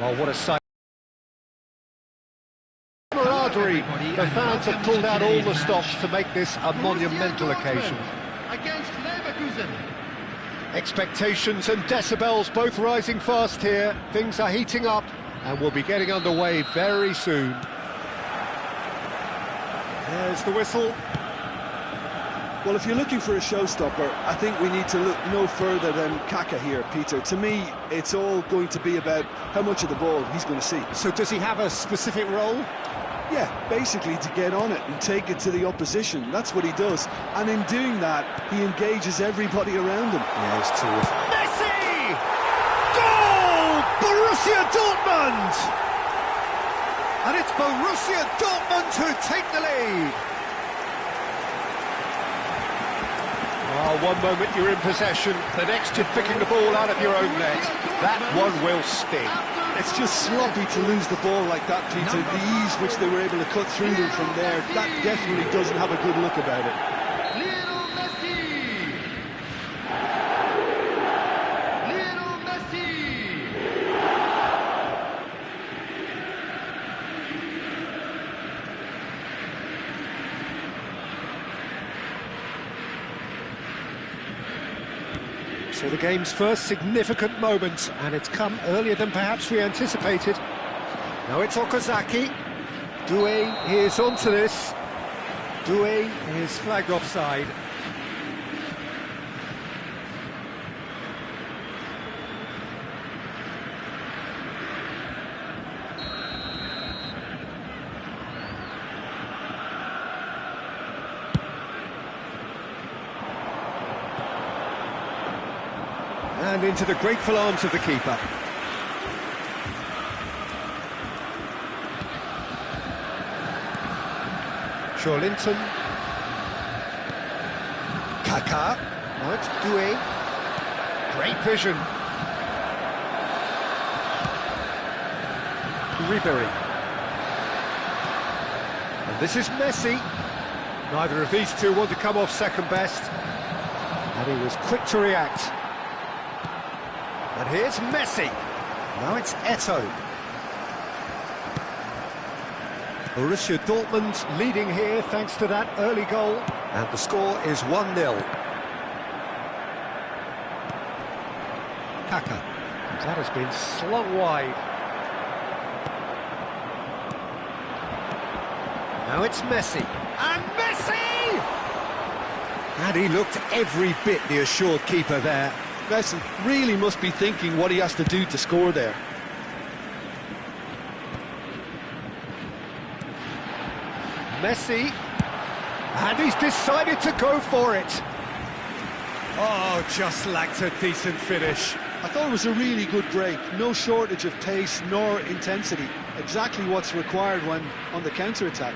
Oh, what a sight. Camaraderie. The fans have pulled out all the stops to make this a monumental occasion. Expectations and decibels both rising fast here. Things are heating up and we'll be getting underway very soon. There's the whistle. Well, if you're looking for a showstopper, I think we need to look no further than Kaka here, Peter. To me, it's all going to be about how much of the ball he's going to see. So does he have a specific role? Yeah, basically to get on it and take it to the opposition. That's what he does. And in doing that, he engages everybody around him. Yeah, it's terrific. Messi! Goal! Borussia Dortmund! And it's Borussia Dortmund who take the lead. Oh, one moment you're in possession, the next you're picking the ball out of your own net. That one will sting. It's just sloppy to lose the ball like that, Peter. The ease which they were able to cut through them from there, that definitely doesn't have a good look about it. Lionel Messi! Lionel Messi! So the game's first significant moment, and it's come earlier than perhaps we anticipated. Now it's Okazaki. Doué is onto this. Doué is flagged offside. And into the grateful arms of the keeper. Linton. Kaka. Now it's Doué. Great vision. Ribery. And this is Messi. Neither of these two want to come off second best. And he was quick to react. And here's Messi. Now it's Eto'o. Borussia Dortmund leading here thanks to that early goal. And the score is 1-0. Kaka. That has been slung wide. Now it's Messi. And Messi! And he looked every bit the assured keeper there. Messi really must be thinking what he has to do to score there. Messi, and he's decided to go for it. Oh, just lacked a decent finish. I thought it was a really good break. No shortage of pace nor intensity. Exactly what's required when on the counter-attack.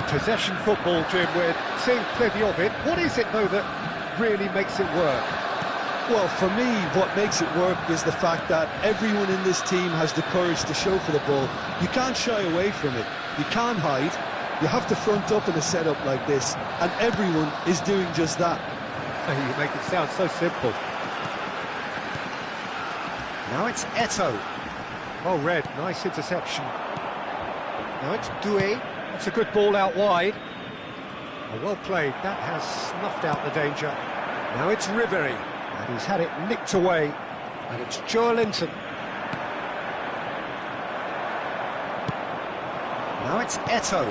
Possession football, Jim, we're seeing plenty of it. What is it, though, that really makes it work? Well, for me, what makes it work is the fact that everyone in this team has the courage to show for the ball. You can't shy away from it. You can't hide. You have to front up in a setup like this, and everyone is doing just that. You make it sound so simple. Now it's Eto'o. Oh, Red, nice interception. Now it's Doué. That's a good ball out wide. Oh, well played. That has snuffed out the danger. Now it's Ribery. And he's had it nicked away. And it's Linton. Now it's Eto'o.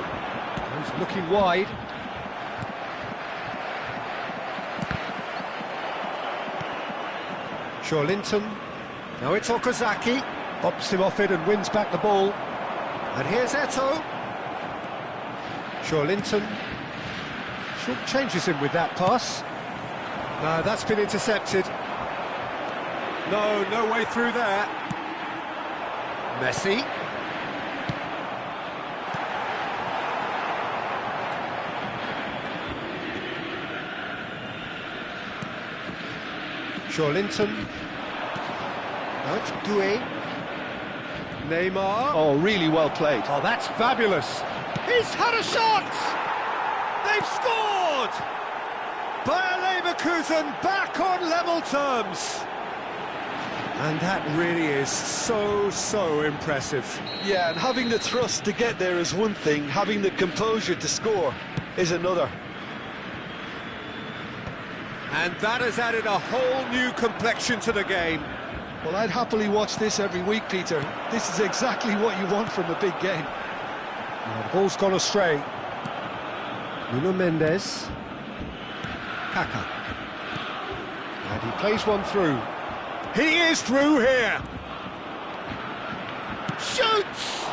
He's looking wide. Linton. Now it's Okazaki. Bops him off it and wins back the ball. And here's Eto'o. Linton. Changes him with that pass. No, that's been intercepted. No way through there. Messi. Linton. Now it's Doué. Neymar. Oh, really well played. Oh, that's fabulous. He's had a shot! They've scored! Bayer Leverkusen back on level terms. And that really is so impressive. Yeah, and having the thrust to get there is one thing, having the composure to score is another. And that has added a whole new complexion to the game. Well, I'd happily watch this every week, Peter. This is exactly what you want from a big game. Well, the ball's gone astray. Nuno Mendes. Kaka. And he plays one through. He is through here. Shoots!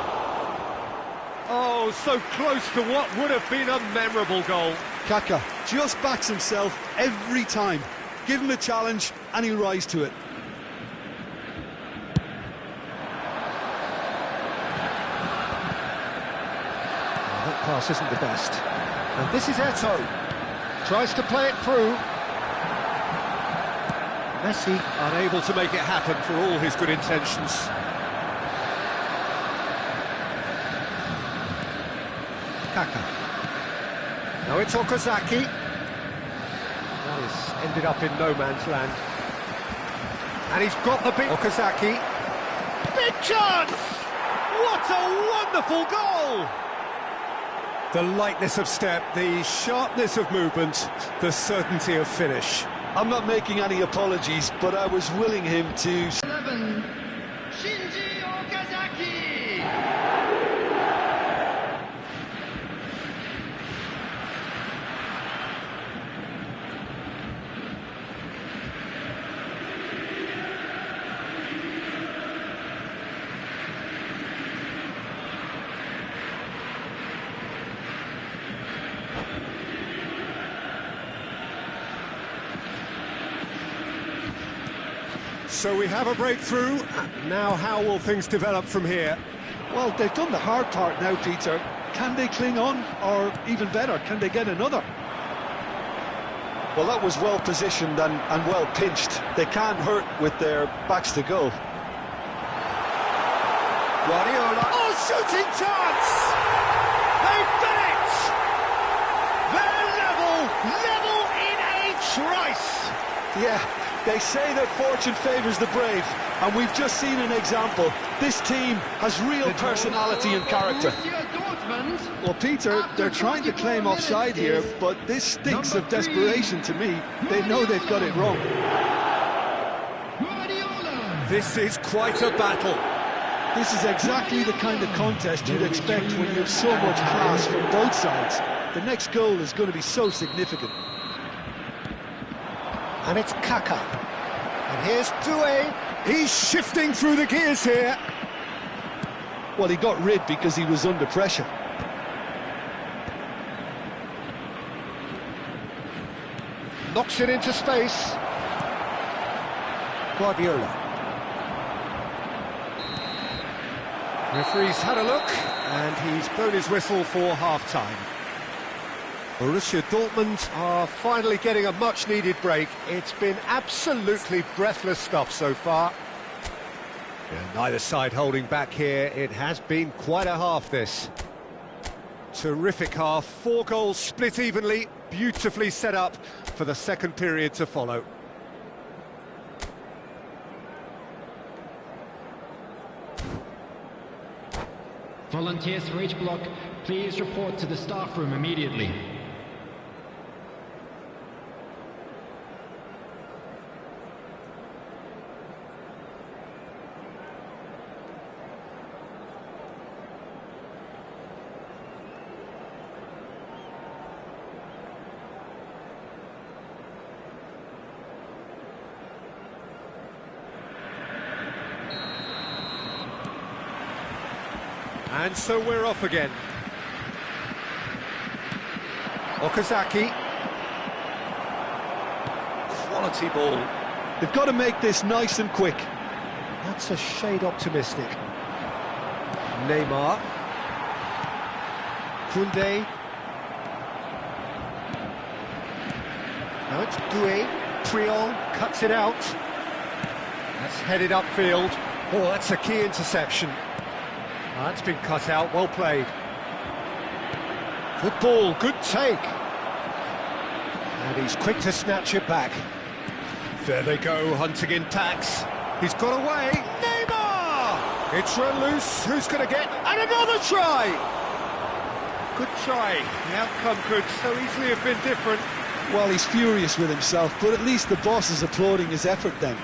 Oh, so close to what would have been a memorable goal. Kaka just backs himself every time. Give him a challenge and he'll rise to it. That pass isn't the best. And this is Eto'o. Tries to play it through. Messi unable to make it happen for all his good intentions. Kaka. Now it's Okazaki. That has ended up in no man's land. And he's got the big Okazaki. Big chance! What a wonderful goal! The lightness of step, the sharpness of movement, the certainty of finish. I'm not making any apologies, but I was willing him to... 11, Shinji Okazaki. So we have a breakthrough. Now how will things develop from here? Well, they've done the hard part now, Peter. Can they cling on? Or even better, can they get another? Well, that was well positioned and well pinched. They can't hurt with their backs to goal. Guardiola. Oh, shooting chance! They've done it! They're level in a trice! Yeah, they say that fortune favours the brave, and we've just seen an example. This team has real personality and character. Borussia Dortmund. Well, Peter, they're trying to claim offside here, but this stinks of desperation to me. They know they've got it wrong. Guardiola. This is quite a battle. This is exactly the kind of contest you'd expect when you have so much class from both sides. The next goal is going to be so significant. And it's Kaka. And here's Doué. He's shifting through the gears here. Well, he got rid because he was under pressure. Knocks it into space. Guardiola. Referee's had a look, and he's blown his whistle for half-time. Borussia Dortmund are finally getting a much-needed break. It's been absolutely breathless stuff so far. Yeah, neither side holding back here. It has been quite a half, this. Terrific half. 4 goals split evenly, beautifully set up for the second period to follow. Volunteers for each block, please report to the staff room immediately. And so we're off again. Okazaki. quality ball. They've got to make this nice and quick. That's a shade optimistic. Neymar. Koundé. Now it's Doué. Triol cuts it out. That's headed upfield. Oh, that's a key interception. That's been cut out, well played. Good ball, good take. And he's quick to snatch it back. There they go, hunting in packs. He's got away. Neymar! It's run loose. Who's going to get? And another try! Good try. The outcome could so easily have been different. Well, he's furious with himself, but at least the boss is applauding his effort then.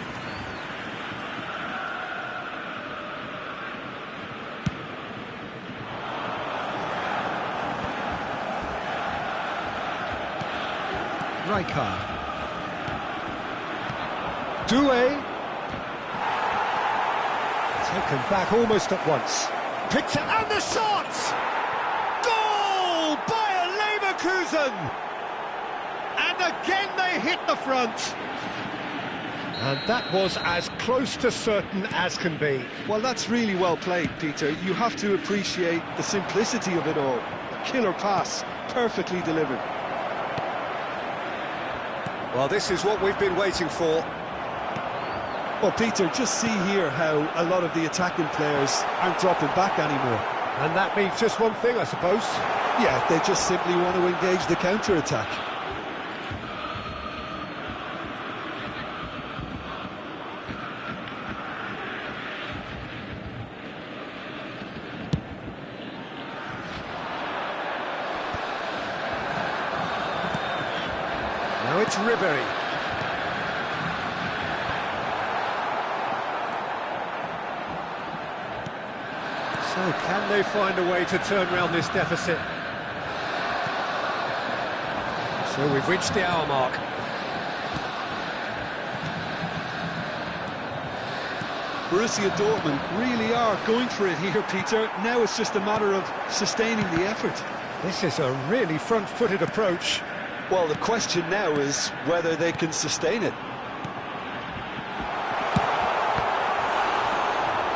Rijkaard. Doué. Taken back almost at once. Picked it, and the shot! Goal by Leverkusen! And again they hit the front. And that was as close to certain as can be. Well, that's really well played, Peter. You have to appreciate the simplicity of it all. A killer pass, perfectly delivered. Well, this is what we've been waiting for. Well, Peter, just see here how a lot of the attacking players aren't dropping back anymore. And that means just one thing, I suppose. Yeah, they just simply want to engage the counter-attack. Now it's Ribery. So can they find a way to turn around this deficit? So we've reached the hour mark. Borussia Dortmund really are going for it here, Peter. Now it's just a matter of sustaining the effort. This is a really front-footed approach. Well, the question now is whether they can sustain it.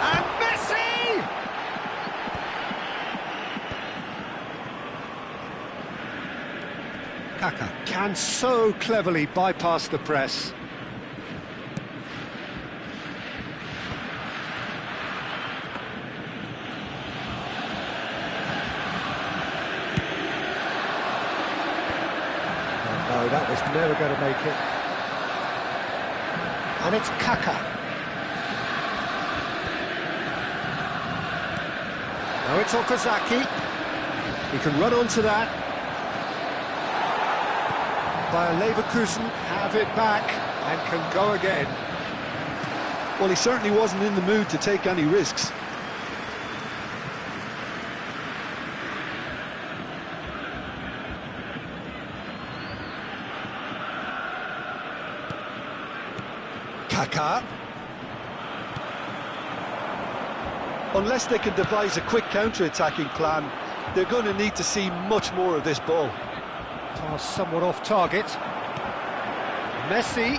And Messi! Kaka can so cleverly bypass the press. No, that was never going to make it. And it's Kaka. Now it's Okazaki. He can run onto that. Bayer Leverkusen have it back and can go again. Well, he certainly wasn't in the mood to take any risks. Kaka. Unless they can devise a quick counter-attacking plan, they're going to need to see much more of this ball. Pass somewhat off target. Messi.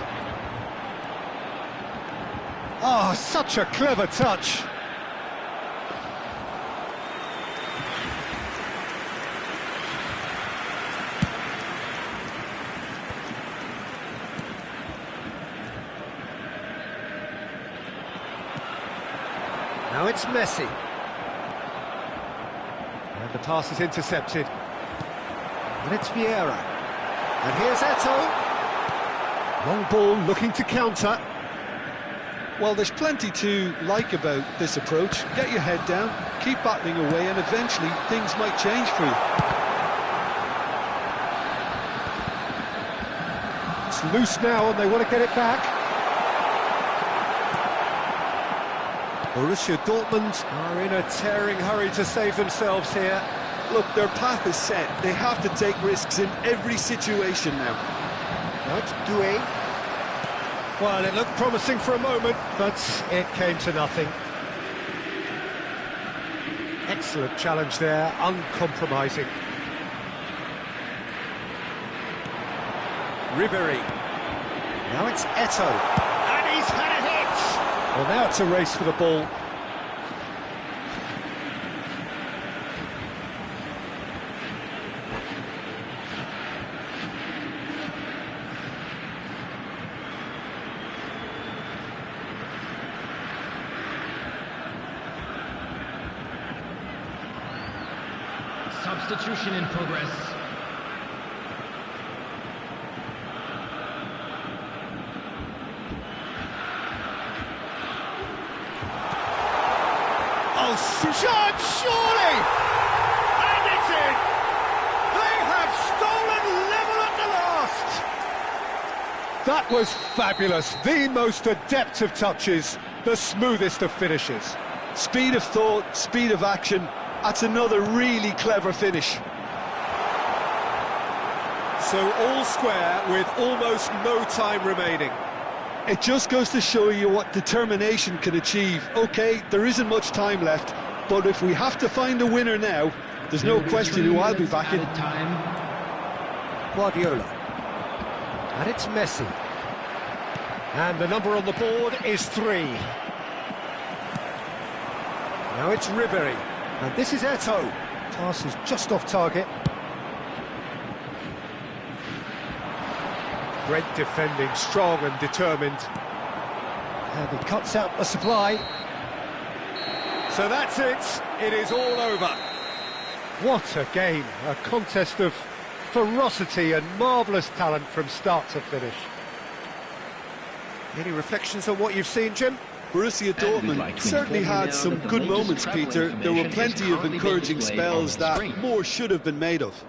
Oh, such a clever touch. Now it's Messi. And the pass is intercepted. And it's Vieira. And here's Eto'o. Long ball looking to counter. Well, there's plenty to like about this approach. Get your head down, keep battling away, and eventually things might change for you. It's loose now and they want to get it back. Borussia Dortmund are in a tearing hurry to save themselves here. Look, their path is set. They have to take risks in every situation now. Now it's Doué. Well, it looked promising for a moment, but it came to nothing. Excellent challenge there, uncompromising. Ribery. Now it's Eto, and he's had a hit! Well, now it's a race for the ball. Substitution in progress. Oh, shot, surely! And it's in! They have stolen level at the last! That was fabulous. The most adept of touches, the smoothest of finishes. Speed of thought, speed of action. That's another really clever finish. So all square with almost no time remaining. It just goes to show you what determination can achieve. OK, there isn't much time left, but if we have to find a winner now, there's no question who I'll be backing. Guardiola. And it's Messi. And the number on the board is 3. Now it's Ribery. And this is Eto. Pass is just off target. Great defending, strong and determined. And he cuts out the supply. So that's it. It is all over. What a game. A contest of ferocity and marvellous talent from start to finish. Any reflections on what you've seen, Jim? Borussia Dortmund certainly had some good moments, Peter. There were plenty of encouraging spells that more should have been made of.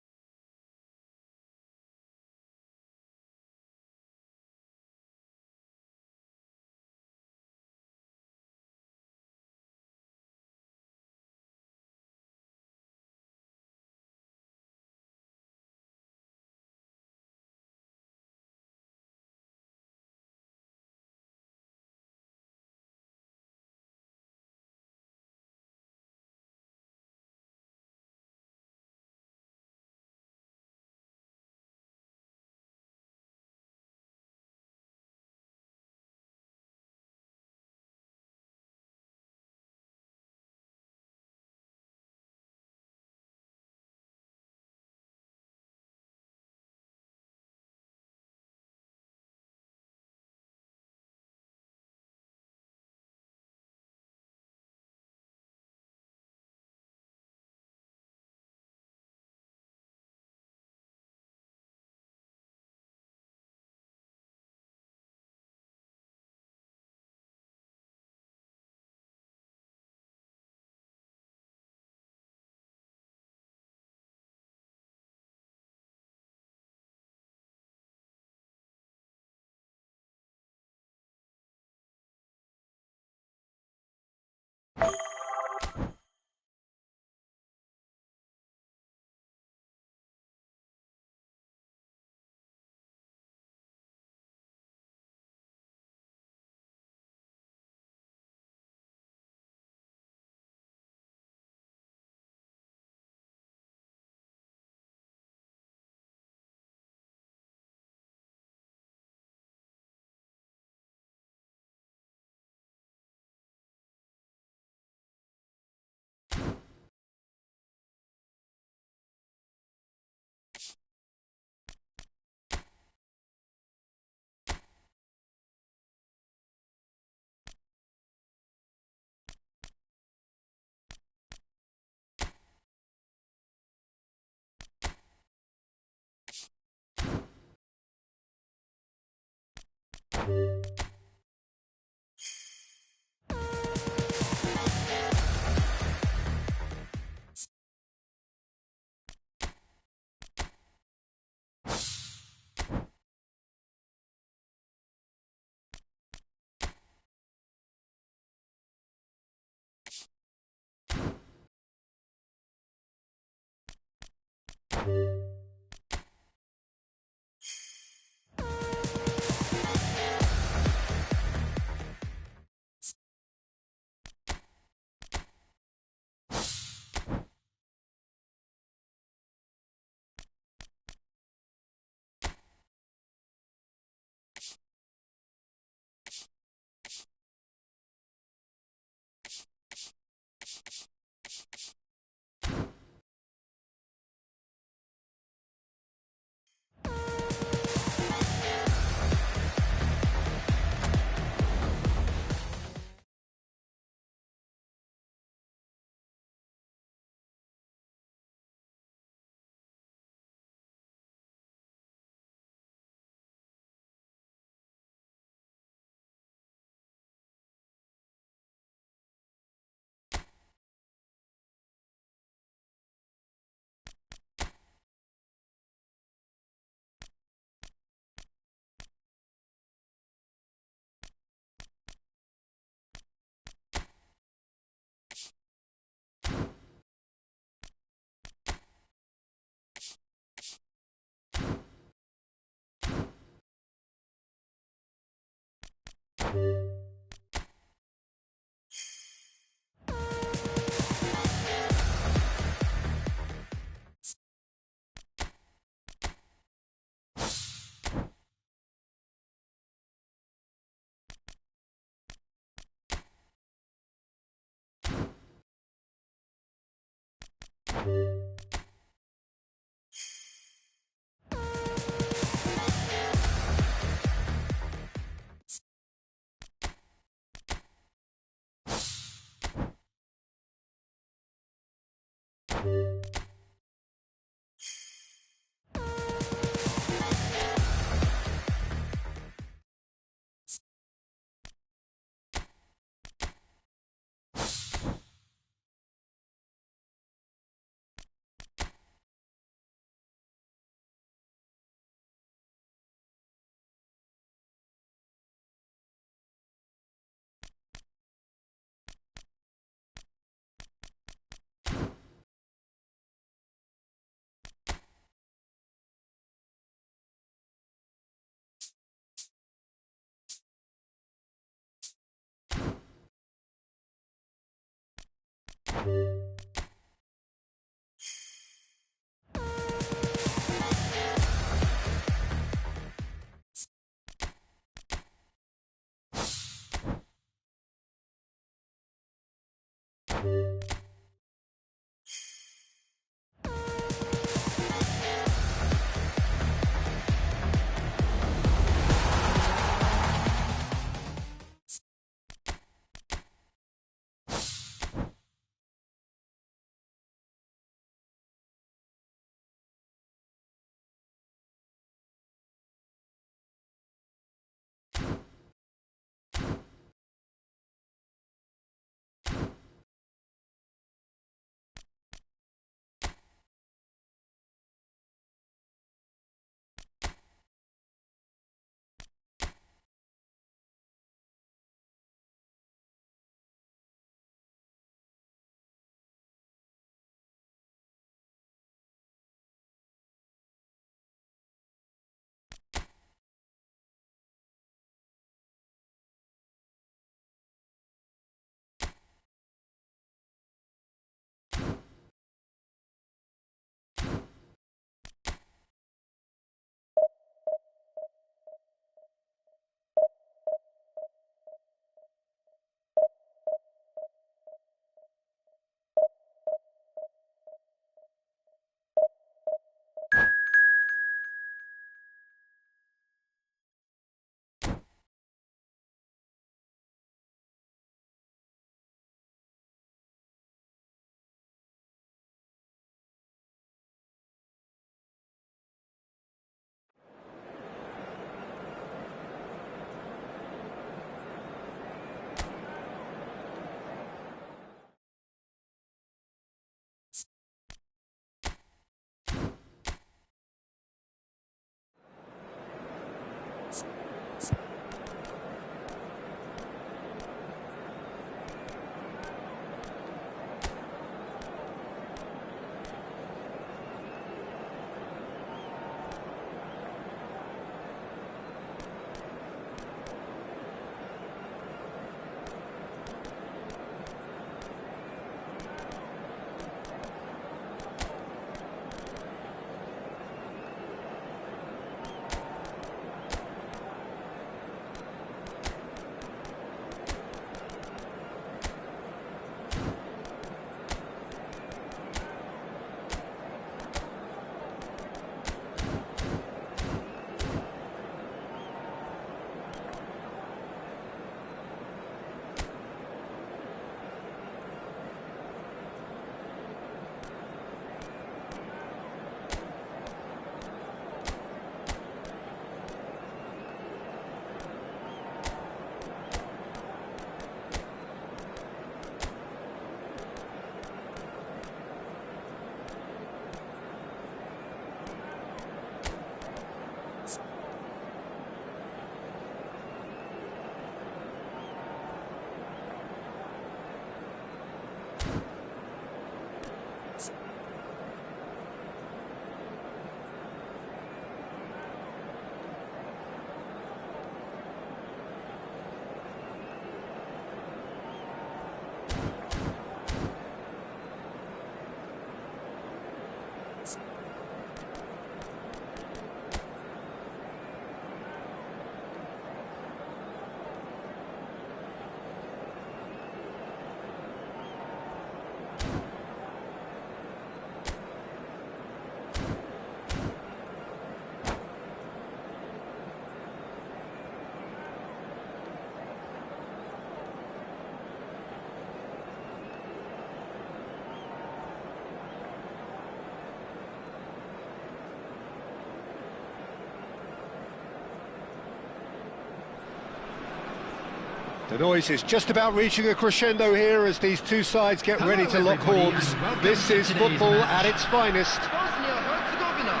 The noise is just about reaching a crescendo here as these two sides get Hello, ready to lock everybody, horns. and welcome This to is today's football match. at its finest. Bosnia-Herzegovina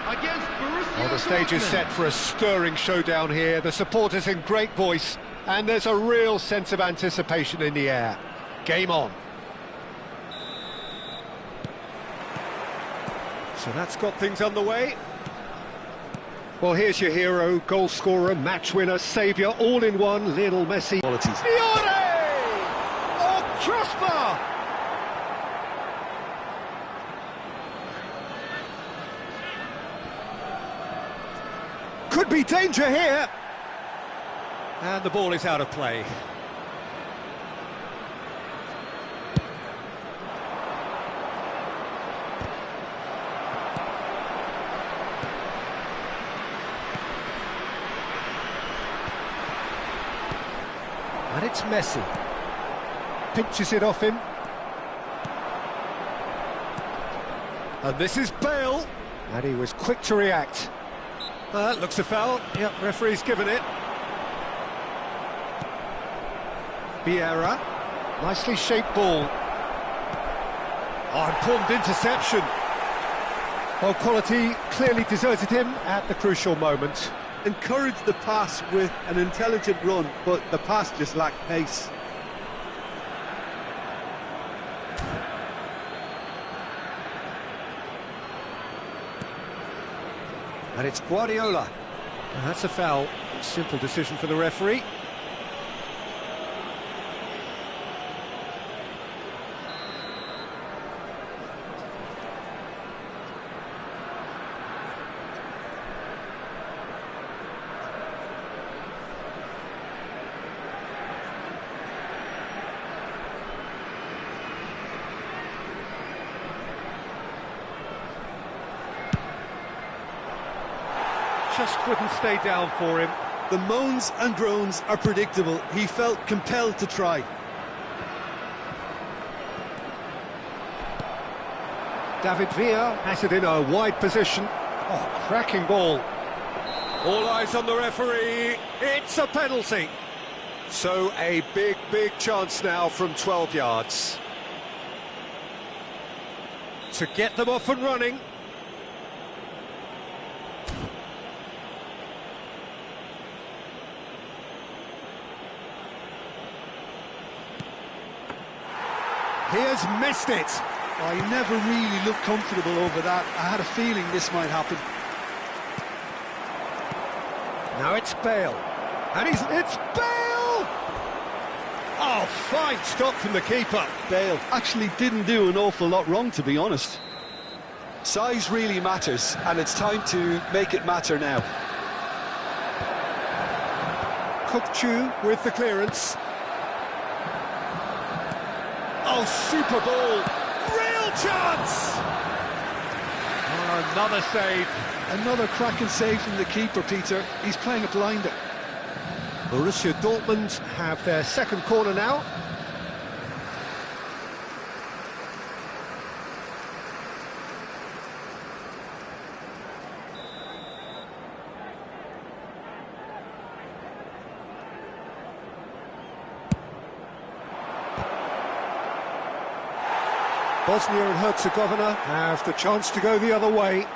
against Borussia Well, the stage is Dortmund. set for a stirring showdown here. The supporters in great voice, and there's a real sense of anticipation in the air. Game on. So that's got things underway. Well, here's your hero, goal scorer, match winner, saviour, all in one, Lionel Messi. Qualities. Fiore! Oh, crossbar! Could be danger here. And the ball is out of play. And it's Messi. Pinches it off him. And this is Bale. And he was quick to react. Looks a foul. Yep, referee's given it. Vieira. Nicely shaped ball. Oh, important interception. Well, quality clearly deserted him at the crucial moment. Encouraged the pass with an intelligent run, but the pass just lacked pace. And it's Guardiola. And that's a foul. Simple decision for the referee. Just wouldn't stay down for him. The moans and groans are predictable. He felt compelled to try. David Villa has it in a wide position. Oh, cracking ball. All eyes on the referee. It's a penalty. So a big chance now from 12 yards. To get them off and running. He has missed it. I never really looked comfortable over that. I had a feeling this might happen. Now it's Bale. And it's Bale! Oh, fine stop from the keeper. Bale actually didn't do an awful lot wrong, to be honest. Size really matters, and it's time to make it matter now. Kukçu with the clearance. Oh, super ball. Real chance! Oh, another save. Another cracking save from the keeper, Peter. He's playing a blinder. Borussia Dortmund have their second corner now. Bosnia and Herzegovina have the chance to go the other way.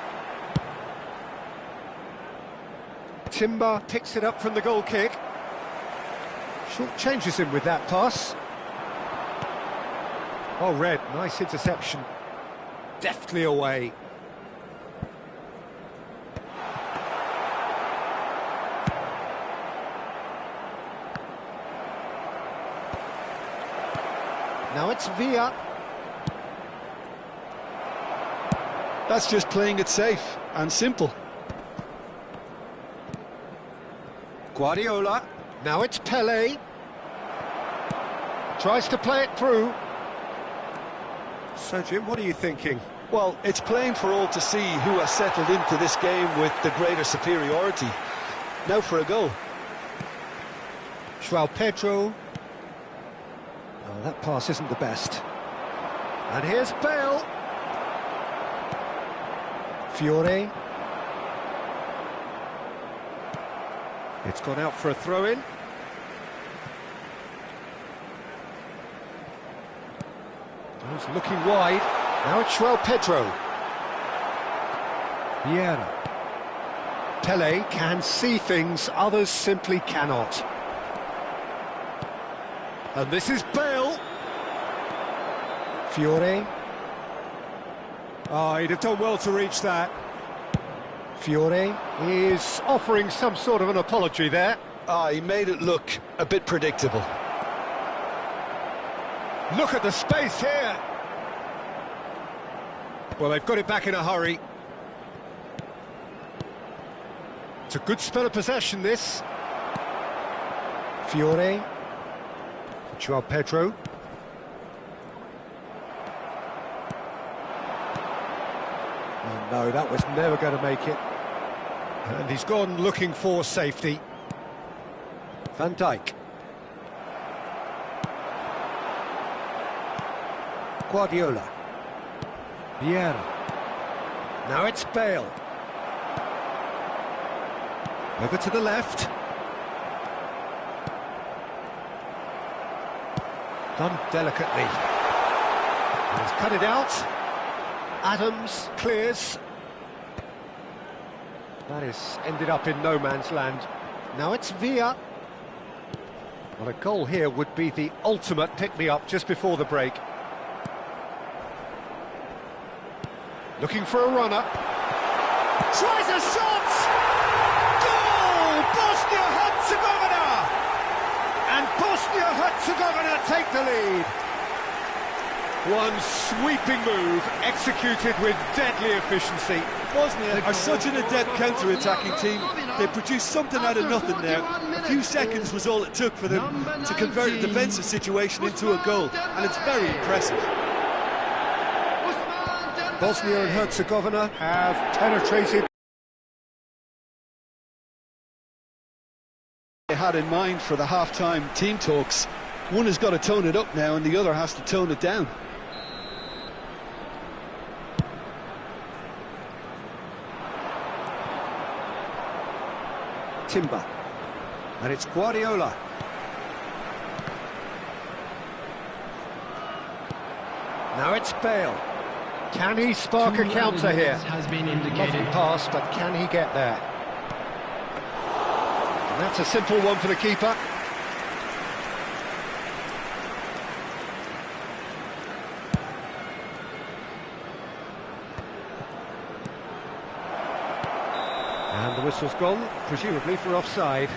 Timber picks it up from the goal kick. Short changes him with that pass. Oh, Red, nice interception. Deftly away. Now it's Villa. That's just playing it safe and simple. Guardiola. Now it's Pelé. Tries to play it through. So, Jim, what are you thinking? Well, it's plain for all to see who has settled into this game with the greater superiority. Now for a goal. João Pedro. Oh, that pass isn't the best. And here's Bale. Fiore. It's gone out for a throw-in. He's looking wide. Now it's João Pedro. Vieira. Pele can see things others simply cannot. And this is Bale. Fiore. Oh, he'd have done well to reach that. Fiore is offering some sort of an apology there. He made it look a bit predictable. Look at the space here. Well, they've got it back in a hurry. It's a good spell of possession, this. Fiore. João Pedro. Oh, no, that was never going to make it. And he's gone looking for safety. Van Dijk. Guardiola. Vieira. Now it's Bale. Over to the left. Done delicately. He's cut it out. Adams clears. That is ended up in no man's land. Now it's Villa. Well, a goal here would be the ultimate pick-me-up just before the break. Looking for a runner. Tries a shot! Goal! Bosnia-Herzegovina! And Bosnia-Herzegovina take the lead. One sweeping move, executed with deadly efficiency. Bosnia are such an adept counter-attacking team. They produced something out of nothing there. A few seconds was all it took for them to convert a defensive situation into a goal, and it's very impressive. Bosnia and Herzegovina have penetrated. They had in mind for the half-time team talks. One has got to tone it up now, and the other has to tone it down. Timber. And it's Guardiola. Now it's Bale. Can he spark a counter here? Has been Lovely indicated. pass, but can he get there? And that's a simple one for the keeper. And the whistle's gone, presumably for offside.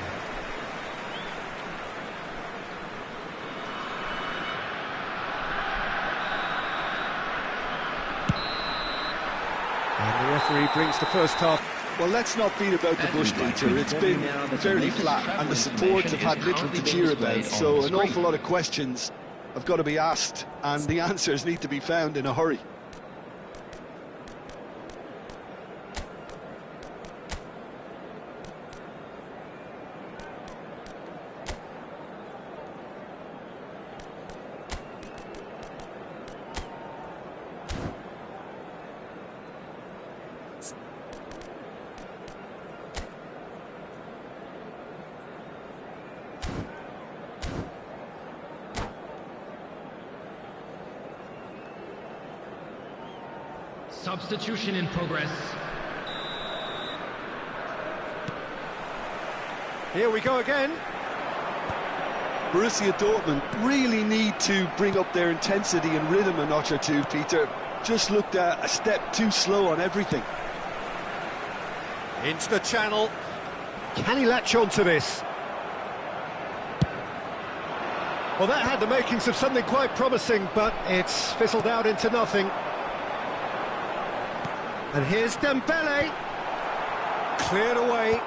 And the referee brings the first half. Well, let's not beat about the bush, Peter. It's been fairly flat, and the supports have had little to cheer about, so an awful lot of questions have got to be asked, and the answers need to be found in a hurry. Substitution in progress. Here we go again. Borussia Dortmund really need to bring up their intensity and rhythm a notch or two, Peter. Just looked a step too slow on everything. Into the channel. Can he latch on to this? Well, that had the makings of something quite promising, but it's fizzled out into nothing. And here's Dembele. Cleared away.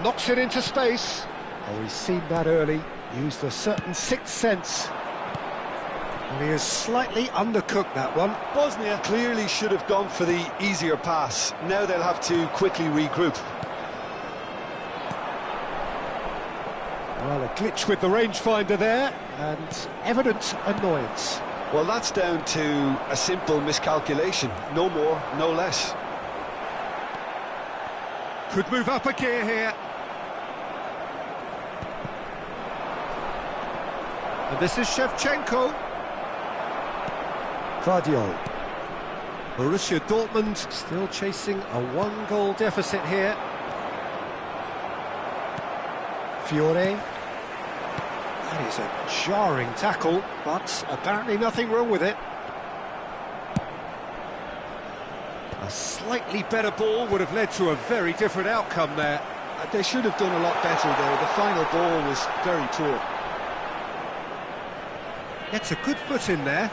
Knocks it into space. Oh, he's seen that early. Used a certain sixth sense. And he has slightly undercooked that one. Bosnia clearly should have gone for the easier pass. Now they'll have to quickly regroup. Well, a glitch with the rangefinder there, and evident annoyance. Well, that's down to a simple miscalculation. No more, no less. Could move up a gear here. And this is Shevchenko. Guardiola. Borussia Dortmund still chasing a one-goal deficit here. Fiore. That is a jarring tackle, but apparently nothing wrong with it. A slightly better ball would have led to a very different outcome there. They should have done a lot better there. The final ball was very poor. Gets a good foot in there.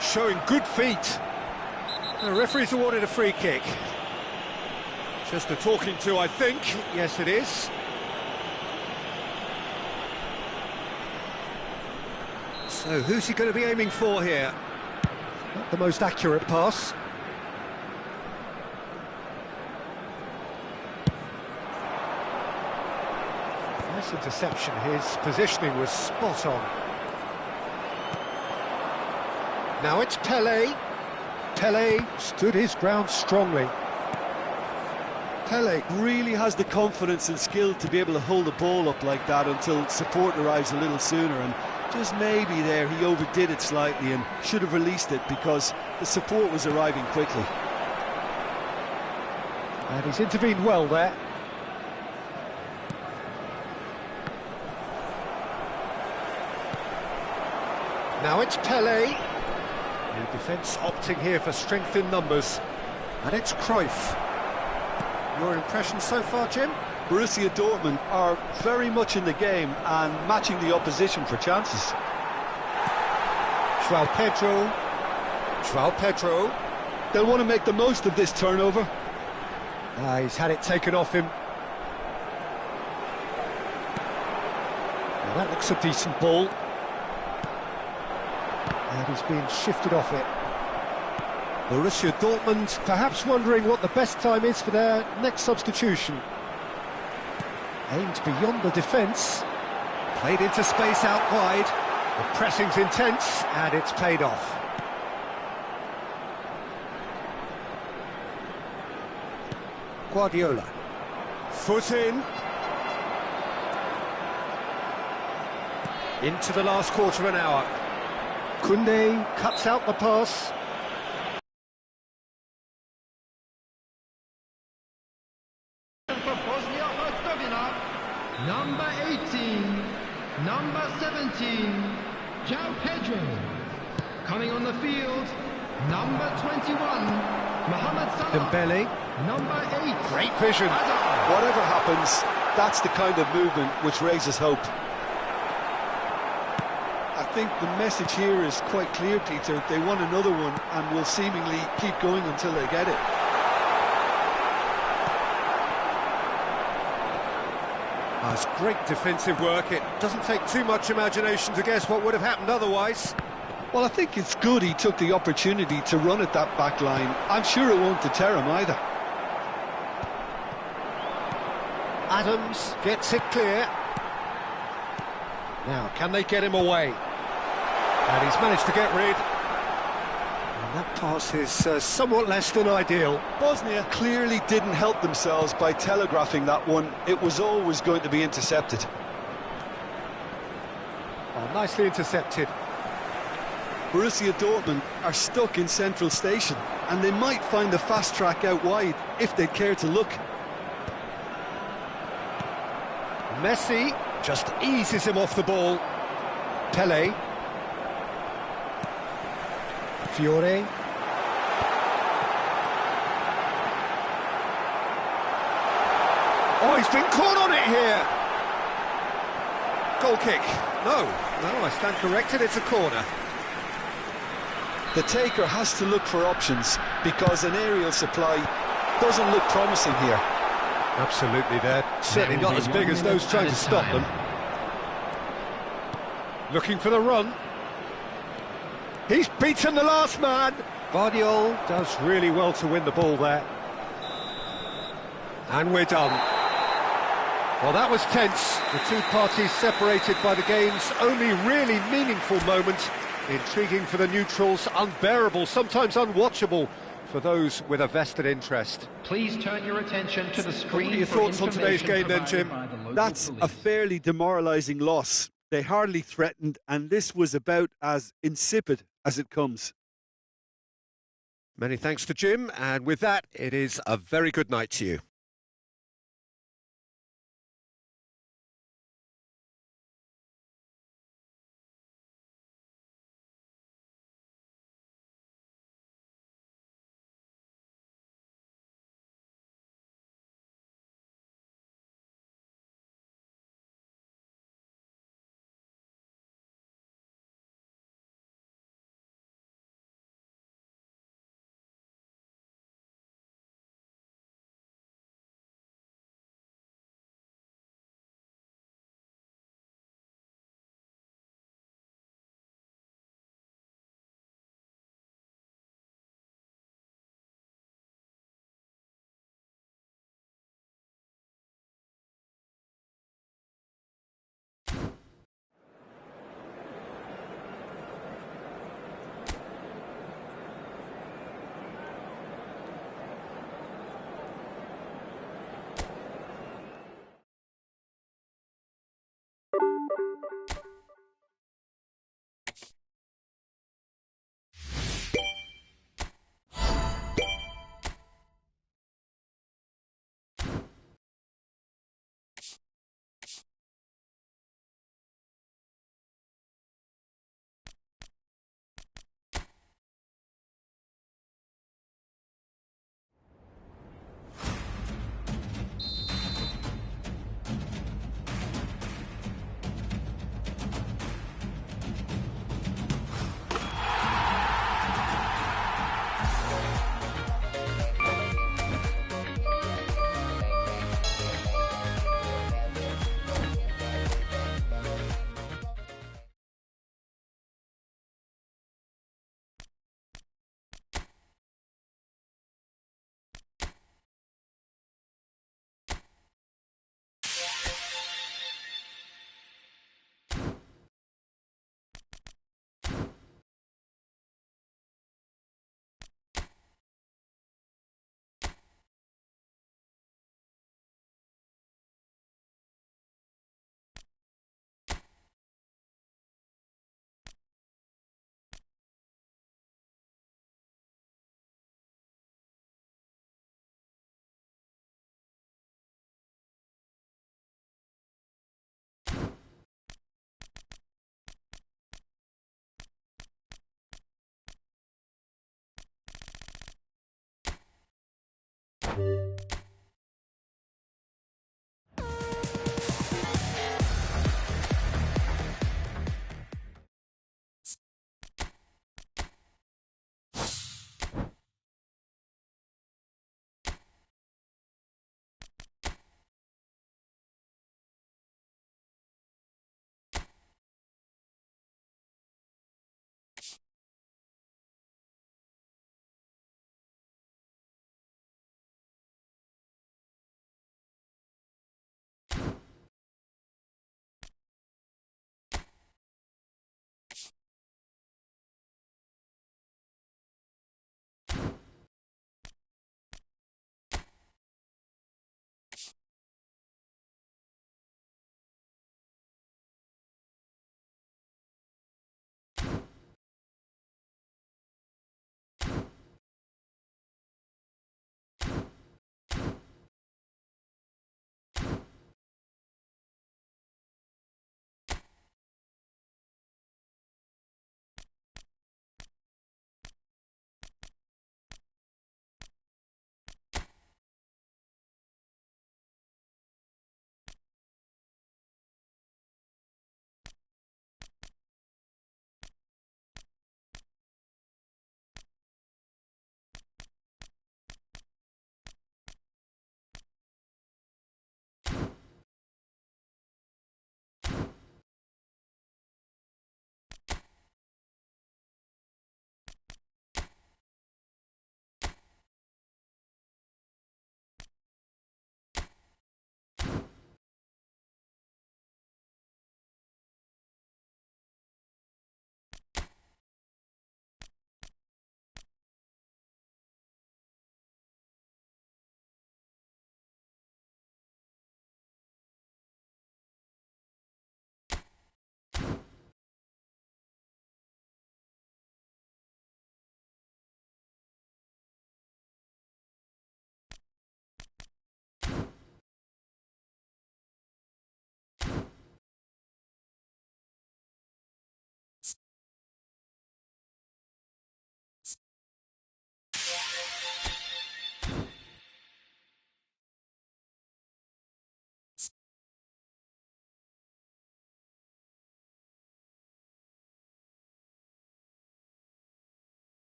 Showing good feet. The referee's awarded a free kick. Just a talking to, I think. Yes, it is. So, who's he going to be aiming for here? Not the most accurate pass. Nice interception. His positioning was spot on. Now it's Pele. Pele stood his ground strongly. Pele really has the confidence and skill to be able to hold the ball up like that until support arrives a little sooner, and just maybe there he overdid it slightly and should have released it because the support was arriving quickly. And he's intervened well there. Now it's Pele. The defence opting here for strength in numbers. And it's Cruyff. Your impression so far, Jim? Borussia Dortmund are very much in the game and matching the opposition for chances. João Pedro. João Pedro. They'll want to make the most of this turnover. He's had it taken off him. Now that looks a decent ball. And he's being shifted off it. Borussia Dortmund perhaps wondering what the best time is for their next substitution. Aimed beyond the defence. Played into space out wide. The pressing's intense and it's paid off. Guardiola. Foot in. Into the last quarter of an hour. Koundé cuts out the pass. Number 18, number 17, João Pedro. Coming on the field, number 21, Mohamed Salah. Dembele. Number 8. Great vision. Whatever happens, that's the kind of movement which raises hope. I think the message here is quite clear, Peter. They want another one and will seemingly keep going until they get it. That's great defensive work. It doesn't take too much imagination to guess what would have happened otherwise. Well, I think it's good he took the opportunity to run at that back line. I'm sure it won't deter him either. Adams gets it clear. Now, can they get him away? And he's managed to get rid. And that pass is somewhat less than ideal. Bosnia clearly didn't help themselves by telegraphing that one. It was always going to be intercepted. Oh, nicely intercepted. Borussia Dortmund are stuck in central station, and they might find the fast track out wide if they'd care to look. Messi just eases him off the ball. Pele. Fiore. Oh, he's been caught on it here. Goal kick. No, I stand corrected, it's a corner. The taker has to look for options because an aerial supply doesn't look promising here. Absolutely, they're certainly not as big as those trying to stop them. Looking for the run. He's beaten the last man. Guardiola does really well to win the ball there. And we're done. Well, that was tense. The two parties separated by the game's only really meaningful moment. Intriguing for the neutrals, unbearable, sometimes unwatchable for those with a vested interest. Please turn your attention to the screen. What are your thoughts on today's game then, Jim? That's a fairly demoralising loss. They hardly threatened, and this was about as insipid as it comes. Many thanks to Jim, and with that, it is a very good night to you.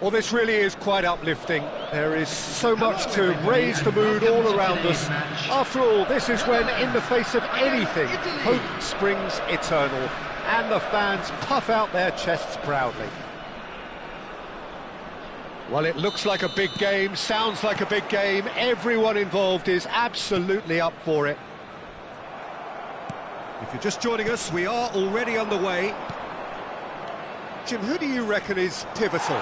Well, this really is quite uplifting. There is so much to raise the mood all around us. After all, this is when, in the face of anything, hope springs eternal, and the fans puff out their chests proudly. Well, it looks like a big game, sounds like a big game. Everyone involved is absolutely up for it. If you're just joining us, we are already underway. Jim, who do you reckon is pivotal?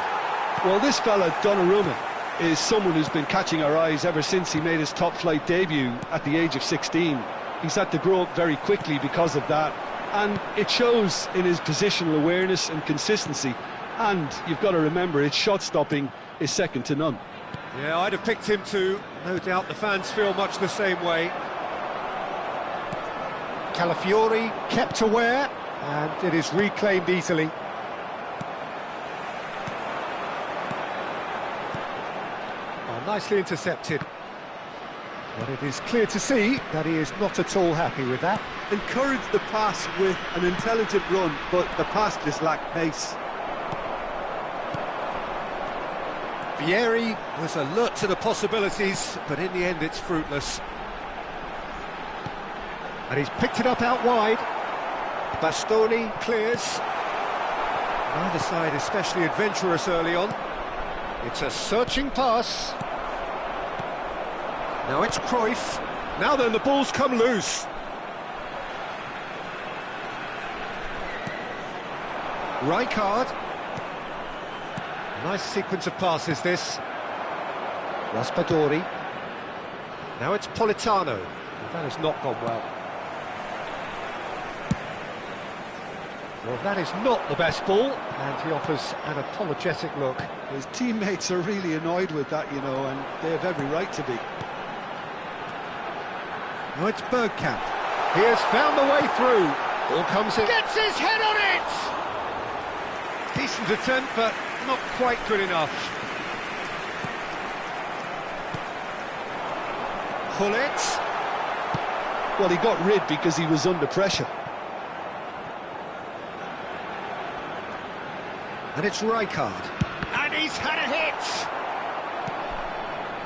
Well, this fella, Donnarumma, is someone who's been catching our eyes ever since he made his top-flight debut at the age of 16. He's had to grow up very quickly because of that, and it shows in his positional awareness and consistency. And you've got to remember, his shot-stopping is second to none. Yeah, I'd have picked him too. No doubt the fans feel much the same way. Calafiori kept aware, and it is reclaimed easily. Oh, nicely intercepted. But it is clear to see that he is not at all happy with that. Encouraged the pass with an intelligent run, but the pass just lacked pace. Vieri was alert to the possibilities, but in the end it's fruitless. And he's picked it up out wide. Bastoni clears. Neither side especially adventurous early on. It's a searching pass. Now it's Cruyff. Now then, the ball's come loose. Rijkaard. Nice sequence of passes, this. Raspadori. Now it's Politano. That has not gone well. Well, that is not the best ball, and he offers an apologetic look. His teammates are really annoyed with that, you know, and they have every right to be. Now it's Bergkamp. He has found the way through. Ball comes in. Gets his head on it! Decent attempt, but not quite good enough. Gullit. Well, he got rid because he was under pressure. And it's Rijkaard. And he's had a hit!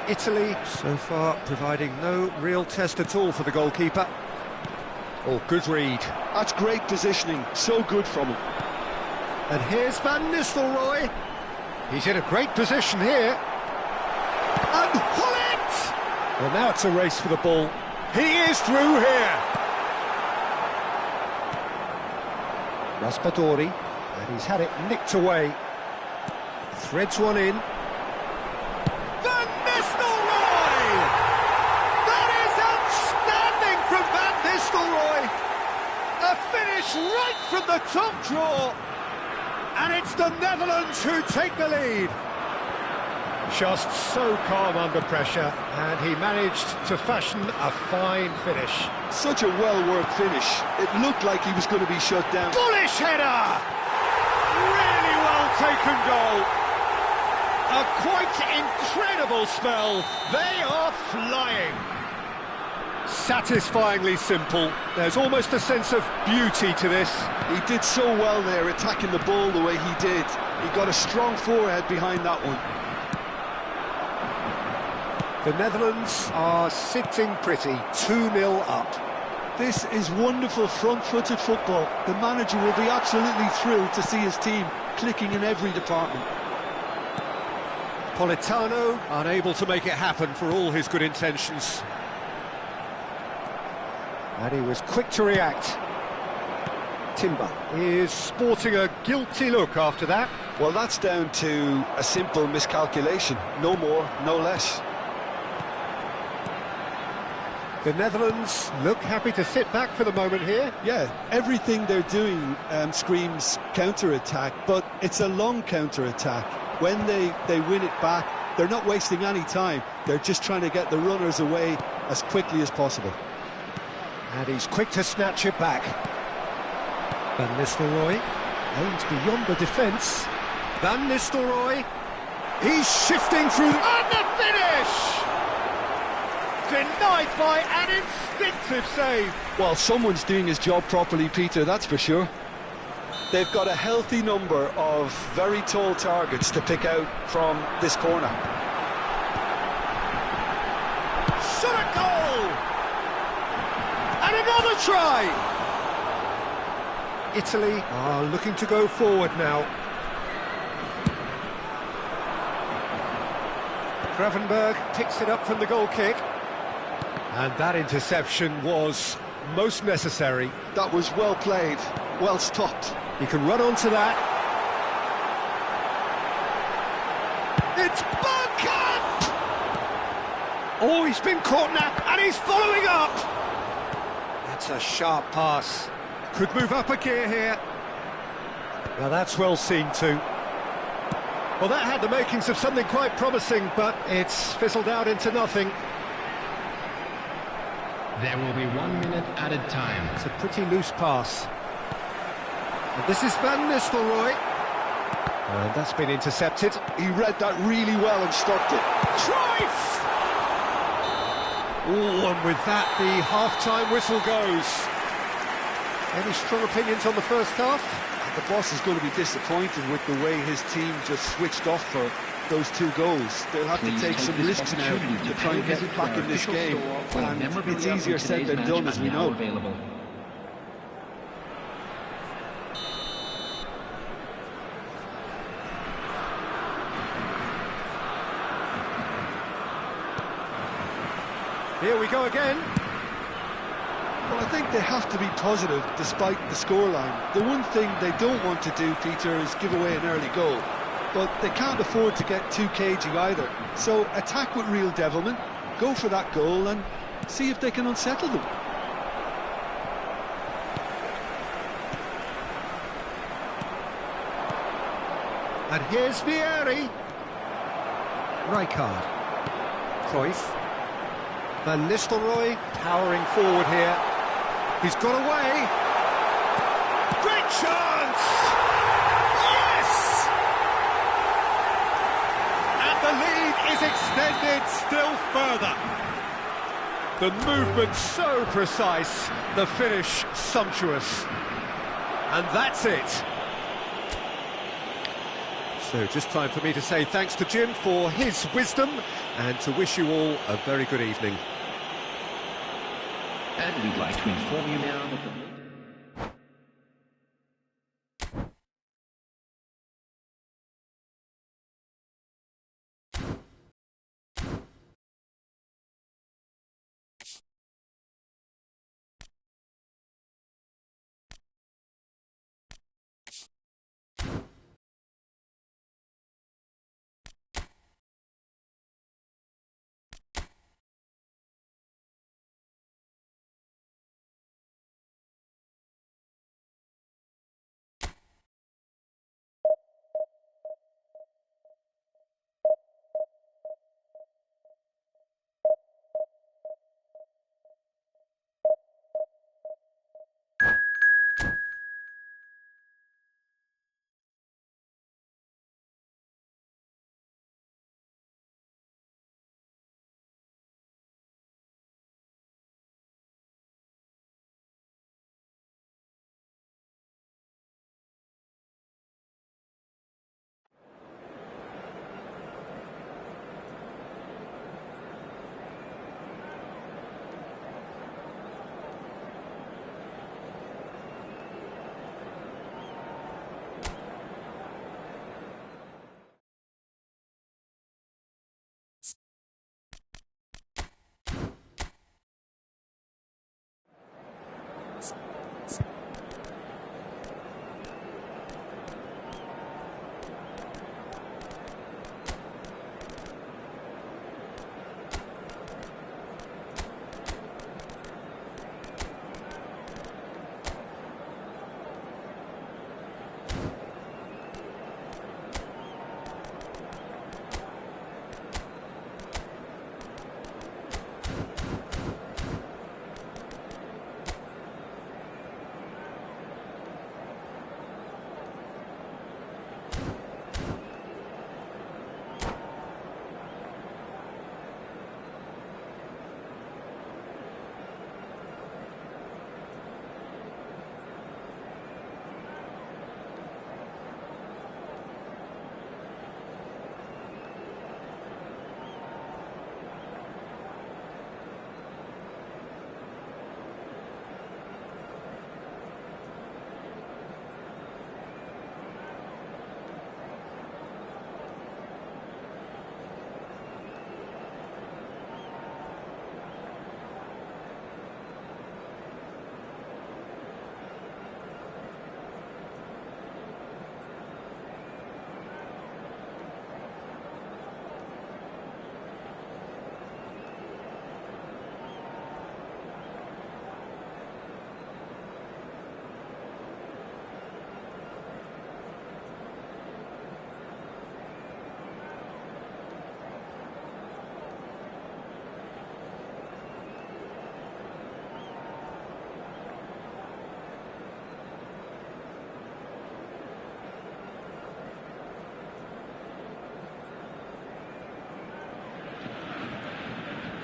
Italy, so far, providing no real test at all for the goalkeeper. Oh, good read. That's great positioning, so good from him. And here's Van Nistelrooy. He's in a great position here. And Gullit! Well, now it's a race for the ball. He is through here! Raspadori. And he's had it nicked away. Threads one in. Van Nistelrooy! That is outstanding from Van Nistelrooy! A finish right from the top draw! And it's the Netherlands who take the lead. Just so calm under pressure, and he managed to fashion a fine finish. Such a well-worked finish. It looked like he was going to be shut down. Bullish header! Really well taken goal. A quite incredible spell. They are flying. Satisfyingly simple. There's almost a sense of beauty to this. He did so well there, attacking the ball the way he did. He got a strong forehead behind that one. The Netherlands are sitting pretty, 2-0 up. This is wonderful front-footed football. The manager will be absolutely thrilled to see his team clicking in every department. Politano unable to make it happen for all his good intentions. And he was quick to react. Timber is sporting a guilty look after that. Well, that's down to a simple miscalculation. No more, no less. The Netherlands look happy to sit back for the moment here. Yeah, everything they're doing screams counter-attack, but it's a long counter-attack. When they win it back, they're not wasting any time. They're just trying to get the runners away as quickly as possible. And he's quick to snatch it back. Van Nistelrooy aims beyond the defence. Van Nistelrooy, he's shifting through, and the finish! Denied by an instinctive save. Well, someone's doing his job properly, Peter, that's for sure. They've got a healthy number of very tall targets to pick out from this corner. Shot a goal! And another try! Italy are looking to go forward now. Gravenberg picks it up from the goal kick. And that interception was most necessary. That was well played, well stopped. He can run onto that. It's Bergkamp! Oh, he's been caught now, and he's following up! That's a sharp pass. Could move up a gear here. Now that's well seen too. Well, that had the makings of something quite promising, but it's fizzled out into nothing. There will be 1 minute added time. It's a pretty loose pass. And this is Van Nistelrooy. And that's been intercepted. He read that really well and stopped it. Cruyff! Oh, and with that, the half-time whistle goes. Any strong opinions on the first half? The boss is going to be disappointed with the way his team just switched off for those 2 goals. They'll have to take some risks now to try and get back in this game. And it's easier said than done, as we know. Here we go again. Well, I think they have to be positive despite the scoreline. The one thing they don't want to do, Peter, is give away an early goal. But they can't afford to get too cagey either. So attack with real devilment, go for that goal and see if they can unsettle them. And here's Vieri. Rijkaard. Cruyff. Van Nistelrooy powering forward here. He's got away. Great chance! Yes! And the lead is extended still further. The movement so precise, the finish sumptuous. And that's it. So just time for me to say thanks to Jim for his wisdom and to wish you all a very good evening. And we'd like to inform you now that the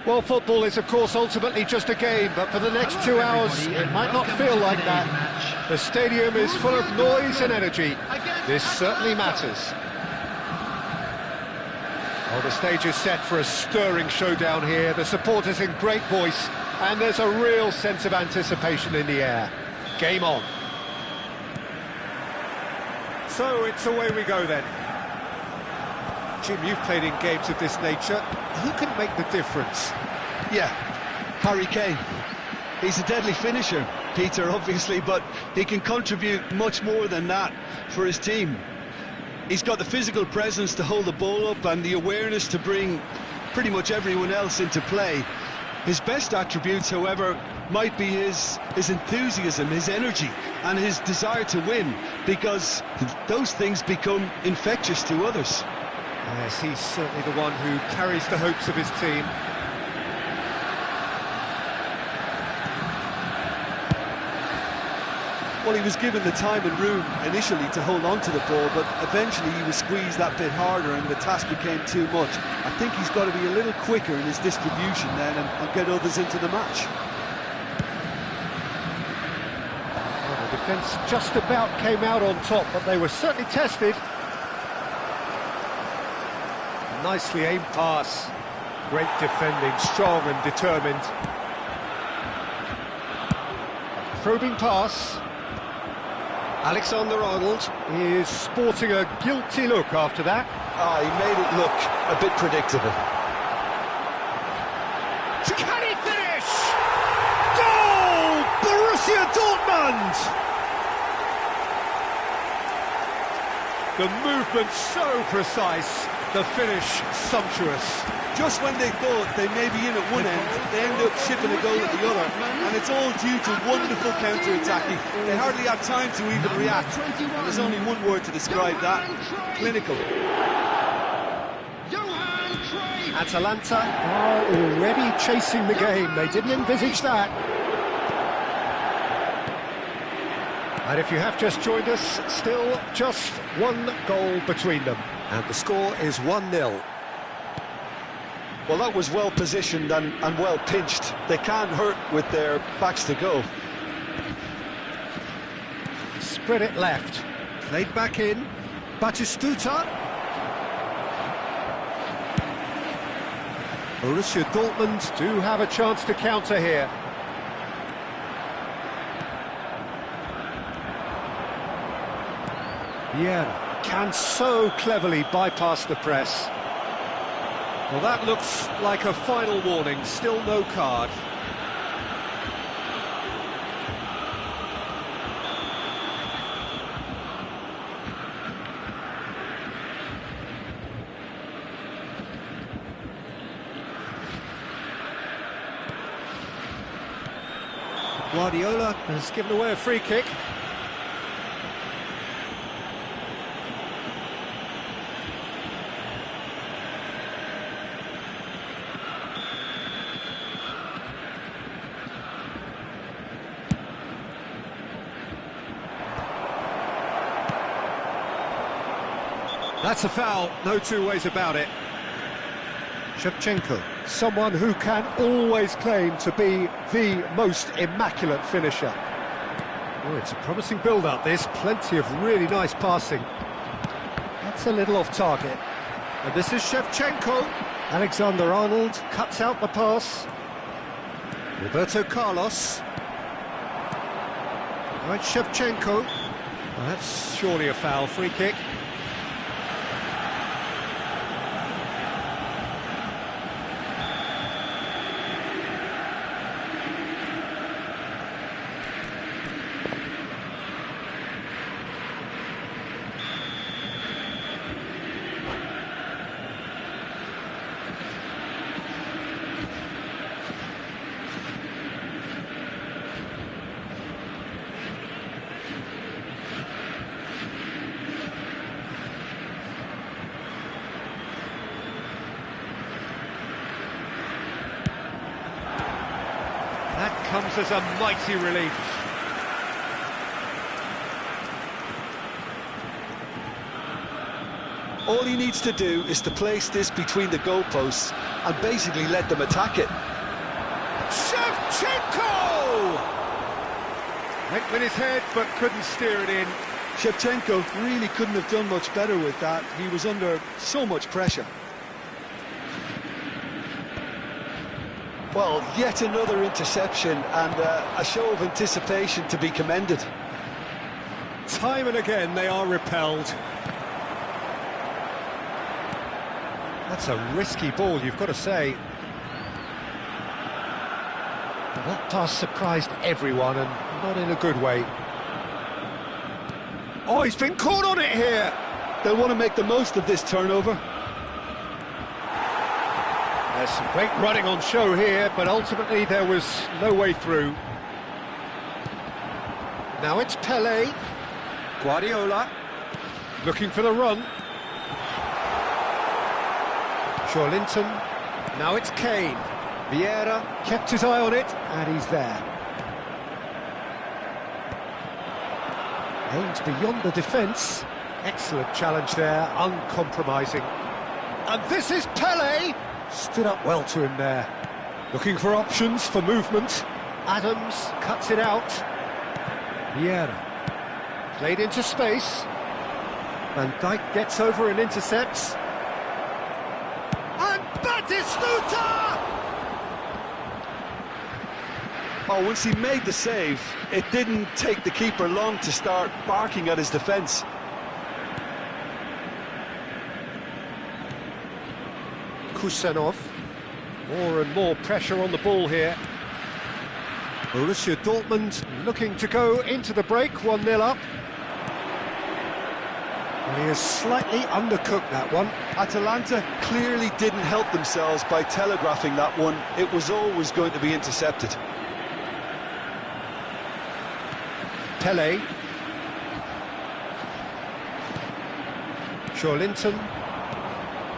Well, football is, of course, ultimately just a game, but for the next 2 hours, it might not feel like that. The stadium is full of noise and energy. This certainly matters. Well, the stage is set for a stirring showdown here. The supporters in great voice, and there's a real sense of anticipation in the air. Game on. So it's away we go then. Jim, you've played in games of this nature. Who can make the difference? Yeah, Harry Kane. He's a deadly finisher, Peter, obviously, but he can contribute much more than that for his team. He's got the physical presence to hold the ball up and the awareness to bring pretty much everyone else into play. His best attributes, however, might be his enthusiasm, his energy, and his desire to win, because those things become infectious to others. Yes, he's certainly the one who carries the hopes of his team. Well, he was given the time and room initially to hold on to the ball, but eventually he was squeezed that bit harder and the task became too much. I think he's got to be a little quicker in his distribution then and get others into the match. Well, the defence just about came out on top, but they were certainly tested. Nicely aimed pass. Great defending, strong and determined. Probing pass. Alexander-Arnold is sporting a guilty look after that. He made it look a bit predictable. Can he finish? Goal! Borussia Dortmund! The movement so precise, the finish sumptuous. Just when they thought they may be in at one end, they end up shipping a goal at the other, and it's all due to wonderful counter-attacking. They hardly have time to even react, and there's only one word to describe that: clinical. Atalanta are already chasing the game. They didn't envisage that. And if you have just joined us, still just one goal between them. And the score is 1-0. Well, that was well positioned and well pinched. They can't hurt with their backs to go. Spread it left. Played back in. Batistuta. Borussia Dortmund do have a chance to counter here. Vieira can so cleverly bypass the press. Well, that looks like a final warning, still no card. Guardiola has given away a free kick. That's a foul, no two ways about it. Shevchenko, someone who can always claim to be the most immaculate finisher. Oh, it's a promising build-up, this. Plenty of really nice passing. That's a little off target. And this is Shevchenko. Alexander-Arnold cuts out the pass. Roberto Carlos. All right, Shevchenko. Well, that's surely a foul, free kick. That comes as a mighty relief. All he needs to do is to place this between the goalposts and basically let them attack it. Shevchenko! Went with his head, but couldn't steer it in. Shevchenko really couldn't have done much better with that. He was under so much pressure. Well, yet another interception and a show of anticipation to be commended. Time and again they are repelled. That's a risky ball, you've got to say. That pass surprised everyone, and not in a good way. Oh, he's been caught on it here! They'll want to make the most of this turnover. There's some great running on show here, but ultimately there was no way through. Now it's Pele. Guardiola. Looking for the run. Linton. Now it's Kane. Vieira kept his eye on it, and he's there. Aims beyond the defence. Excellent challenge there, uncompromising. And this is Pele. Stood up well to him there. Looking for options for movement. Adams cuts it out. Vieira. Played into space. Van Dijk gets over and intercepts. And Batistuta! Oh, once he made the save, it didn't take the keeper long to start barking at his defence. Kusanov. More and more pressure on the ball here. Borussia Dortmund looking to go into the break, 1-0 up. And he has slightly undercooked that one. Atalanta clearly didn't help themselves by telegraphing that one. It was always going to be intercepted. Pele. Linton.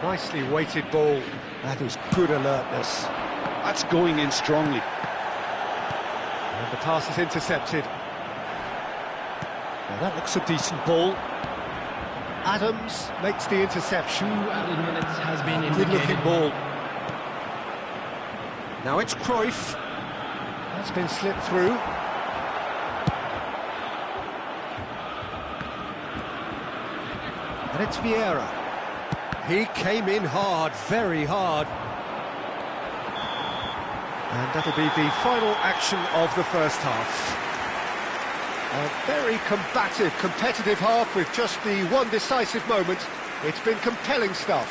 Nicely weighted ball. That is good alertness. That's going in strongly. And the pass is intercepted. Now that looks a decent ball. Adams makes the interception. 2 added minutes has been Good looking indicated. ball. Now it's Cruyff. That's been slipped through. And it's Vieira. He came in hard, very hard. And that'll be the final action of the first half. A very combative, competitive half with just the one decisive moment. It's been compelling stuff.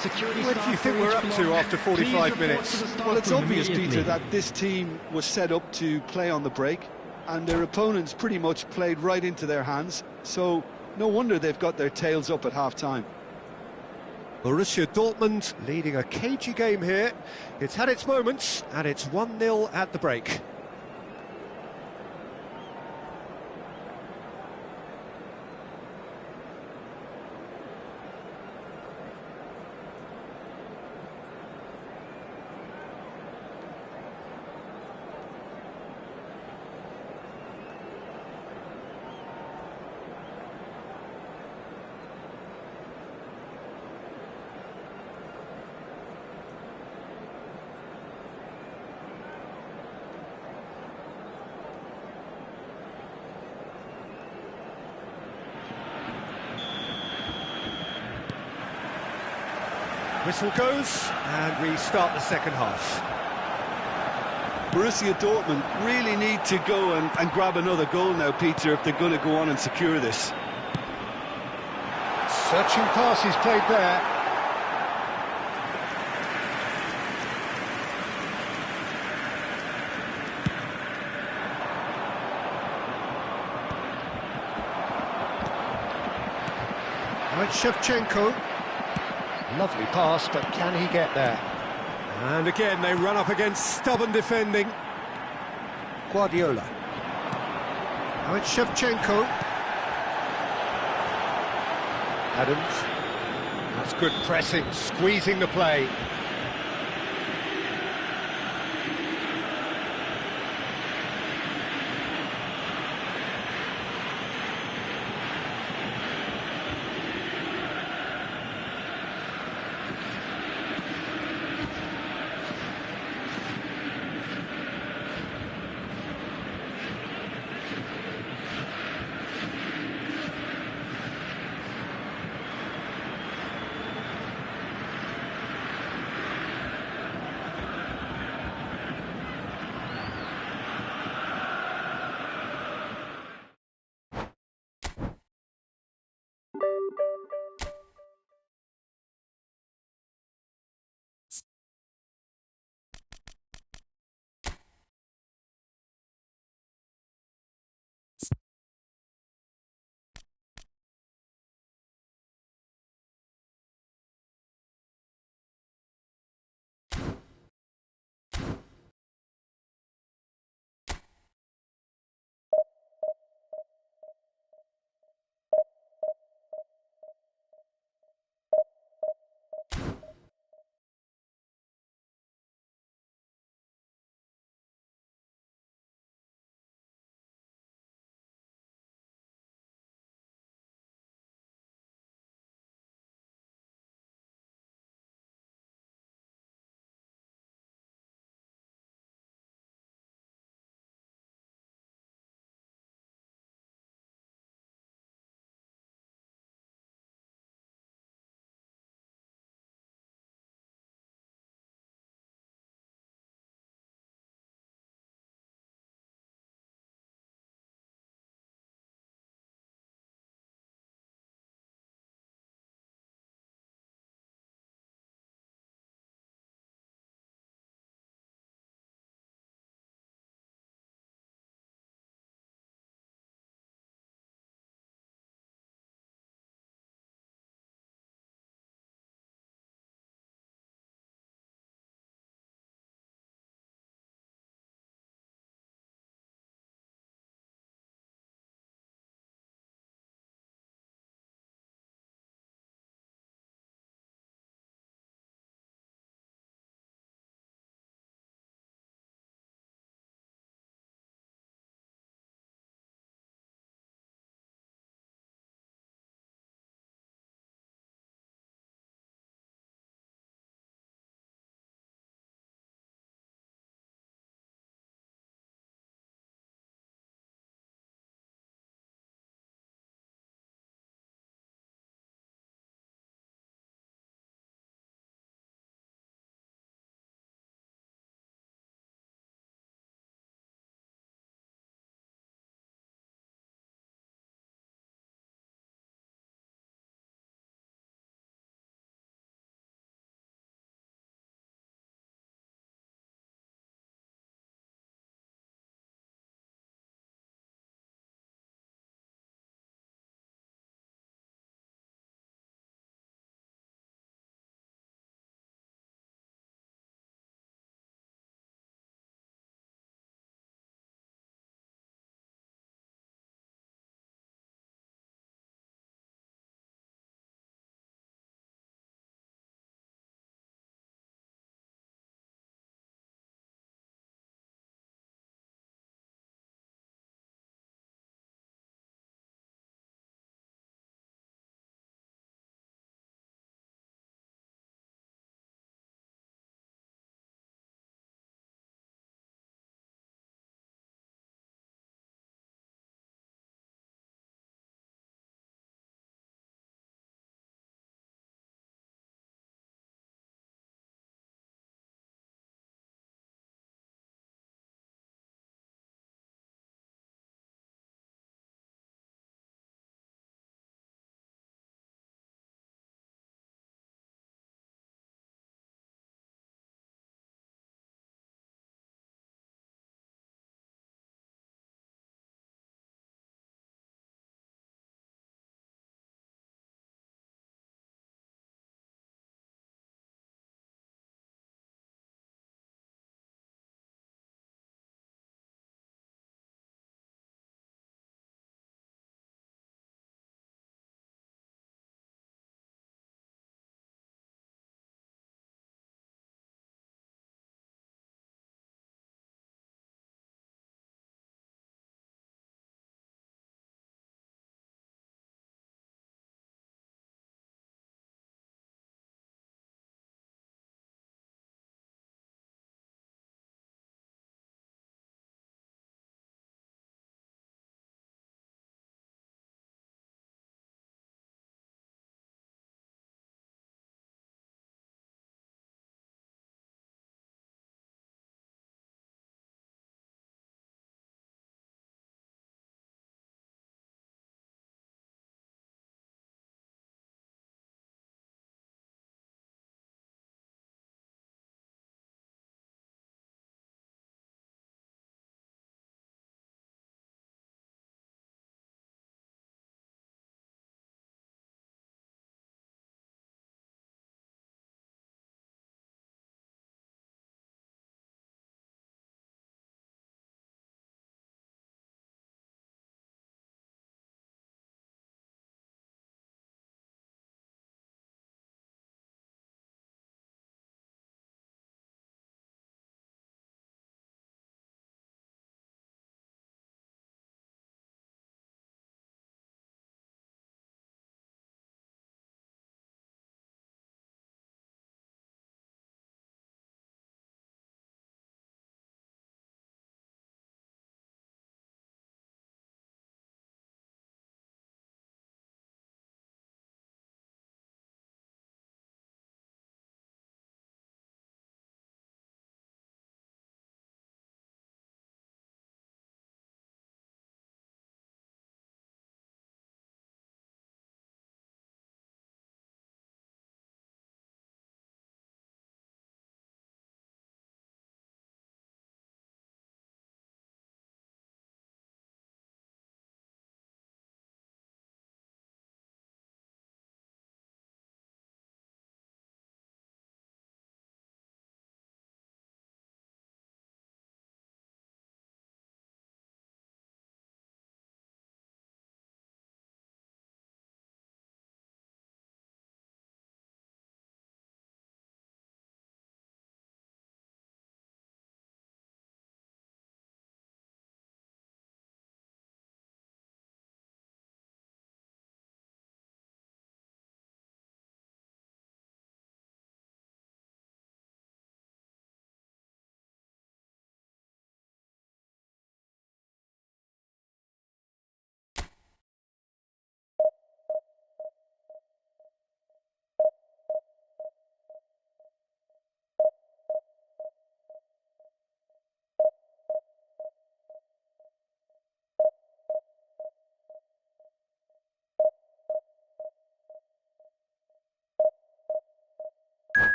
Security What do you staff think for we're each up to block. after Please 45 report minutes? to the staff Well, it's room obvious, Peter, immediately. that this team was set up to play on the break, and their opponents pretty much played right into their hands, so no wonder they've got their tails up at half-time. Borussia Dortmund leading a cagey game here. It's had its moments, and it's 1-0 at the break. Whistle goes, and we start the second half. Borussia Dortmund really need to go and grab another goal now, Peter, if they're going to go on and secure this. Searching pass he's played there. Now it's Shevchenko. Lovely pass, but can he get there? And again, they run up against stubborn defending. Guardiola. Now it's Shevchenko. Adams. That's good pressing, squeezing the play.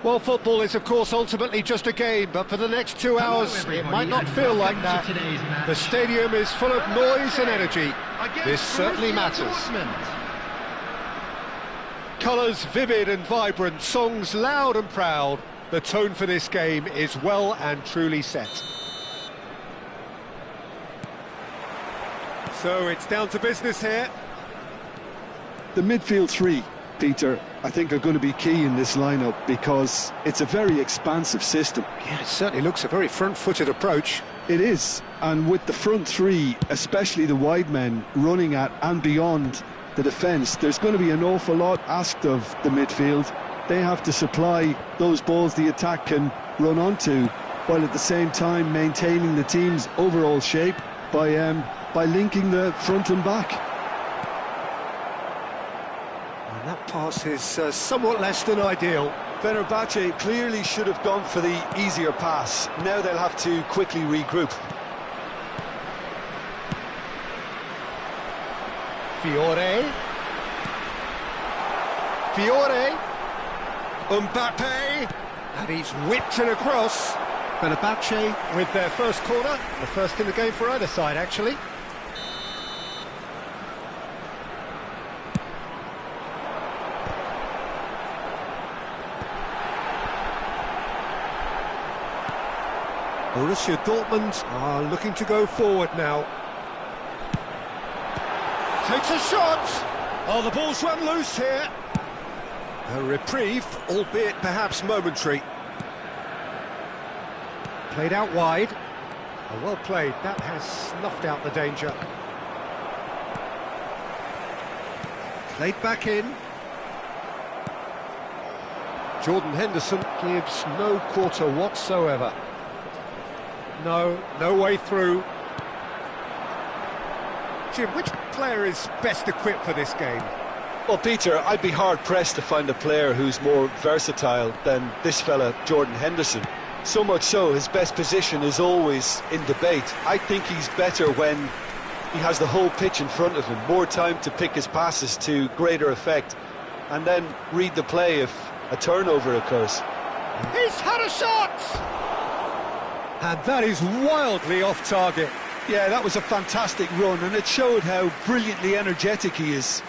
Well, football is, of course, ultimately just a game, but for the next 2 hours, it might not feel like that. The stadium is full of noise and energy. This certainly matters. Colours vivid and vibrant, songs loud and proud. The tone for this game is well and truly set. So it's down to business here. The midfield three, Peter, I think are going to be key in this lineup because it's a very expansive system. Yeah, it certainly looks a very front-footed approach. It is, and with the front three, especially the wide men, running at and beyond the defence, there's going to be an awful lot asked of the midfield. They have to supply those balls the attack can run onto, while at the same time maintaining the team's overall shape by linking the front and back. And that pass is somewhat less than ideal. Fenerbahce clearly should have gone for the easier pass. Now they'll have to quickly regroup. Fiore, Mbappe, and he's whipped it across. Fenerbahce with their first corner, the first in the game for either side, actually. Borussia Dortmund are looking to go forward now. Takes a shot! Oh, the ball's run loose here. A reprieve, albeit perhaps momentary. Played out wide. Oh, well played, that has snuffed out the danger. Played back in. Jordan Henderson gives no quarter whatsoever. No way through. Jim, which player is best equipped for this game? Well, Peter, I'd be hard-pressed to find a player who's more versatile than this fella, Jordan Henderson. So much so, his best position is always in debate. I think he's better when he has the whole pitch in front of him, more time to pick his passes to greater effect, and then read the play if a turnover occurs. He's had a shot! And that is wildly off target. Yeah, that was a fantastic run, and it showed how brilliantly energetic he is.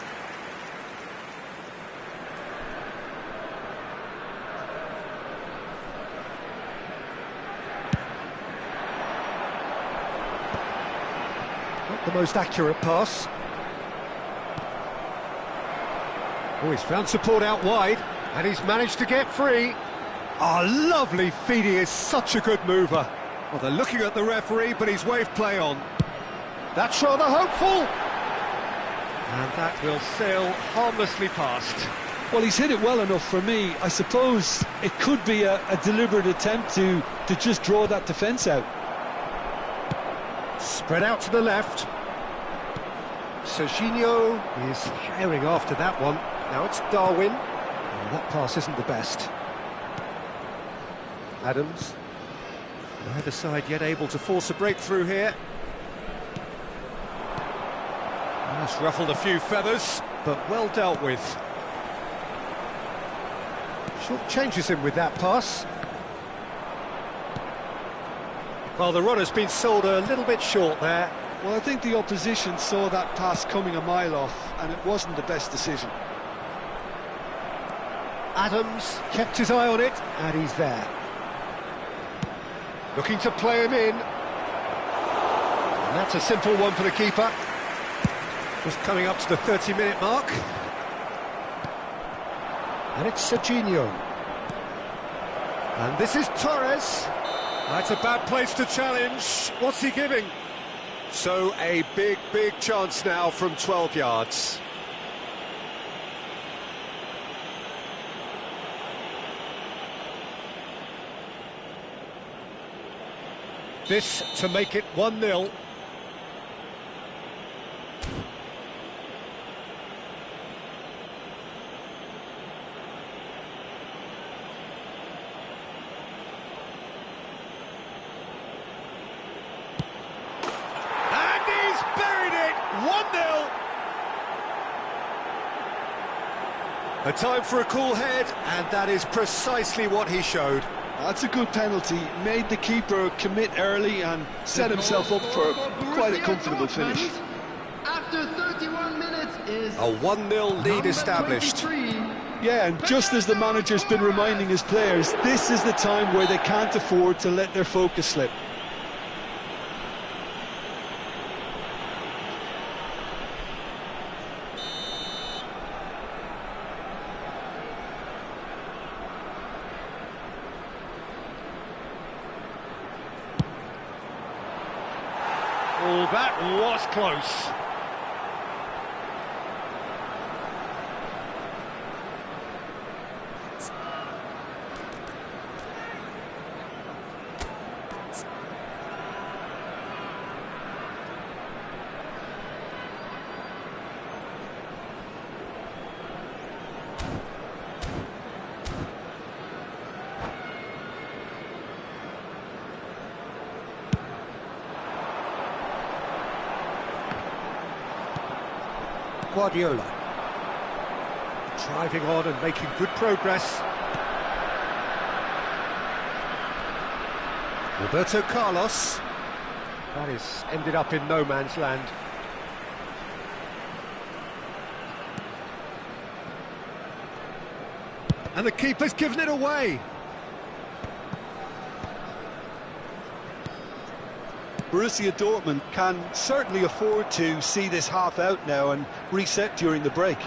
Not the most accurate pass. Oh, he's found support out wide, and he's managed to get free. Oh, lovely feed, he is such a good mover. Well, they're looking at the referee, but he's waved play on. That's rather hopeful. And that will sail harmlessly past. Well, he's hit it well enough for me. I suppose it could be a deliberate attempt to just draw that defence out. Spread out to the left. Serginho is herring after that one. Now it's Darwin. And that pass isn't the best. Adams. Neither side yet able to force a breakthrough here. That's ruffled a few feathers, but well dealt with. Short changes him with that pass. Well, the runner's been sold a little bit short there. Well, I think the opposition saw that pass coming a mile off, and it wasn't the best decision. Adams kept his eye on it, and he's there. Looking to play him in. And that's a simple one for the keeper. Just coming up to the 30-minute mark. And it's Serginho. And this is Torres. That's a bad place to challenge. What's he giving? So a big chance now from 12 yards. This to make it 1-0. And he's buried it! 1-0. A time for a cool head, and that is precisely what he showed. That's a good penalty. Made the keeper commit early and set himself up for quite a comfortable finish. After 31 minutes is A 1-0 lead established. 23. Yeah, and just as the manager's been reminding his players, this is the time where they can't afford to let their focus slip. Oh, that was close. Guardiola. Driving on and making good progress. Roberto Carlos. That is ended up in no man's land. And the keeper's given it away. Borussia Dortmund can certainly afford to see this half out now and reset during the break.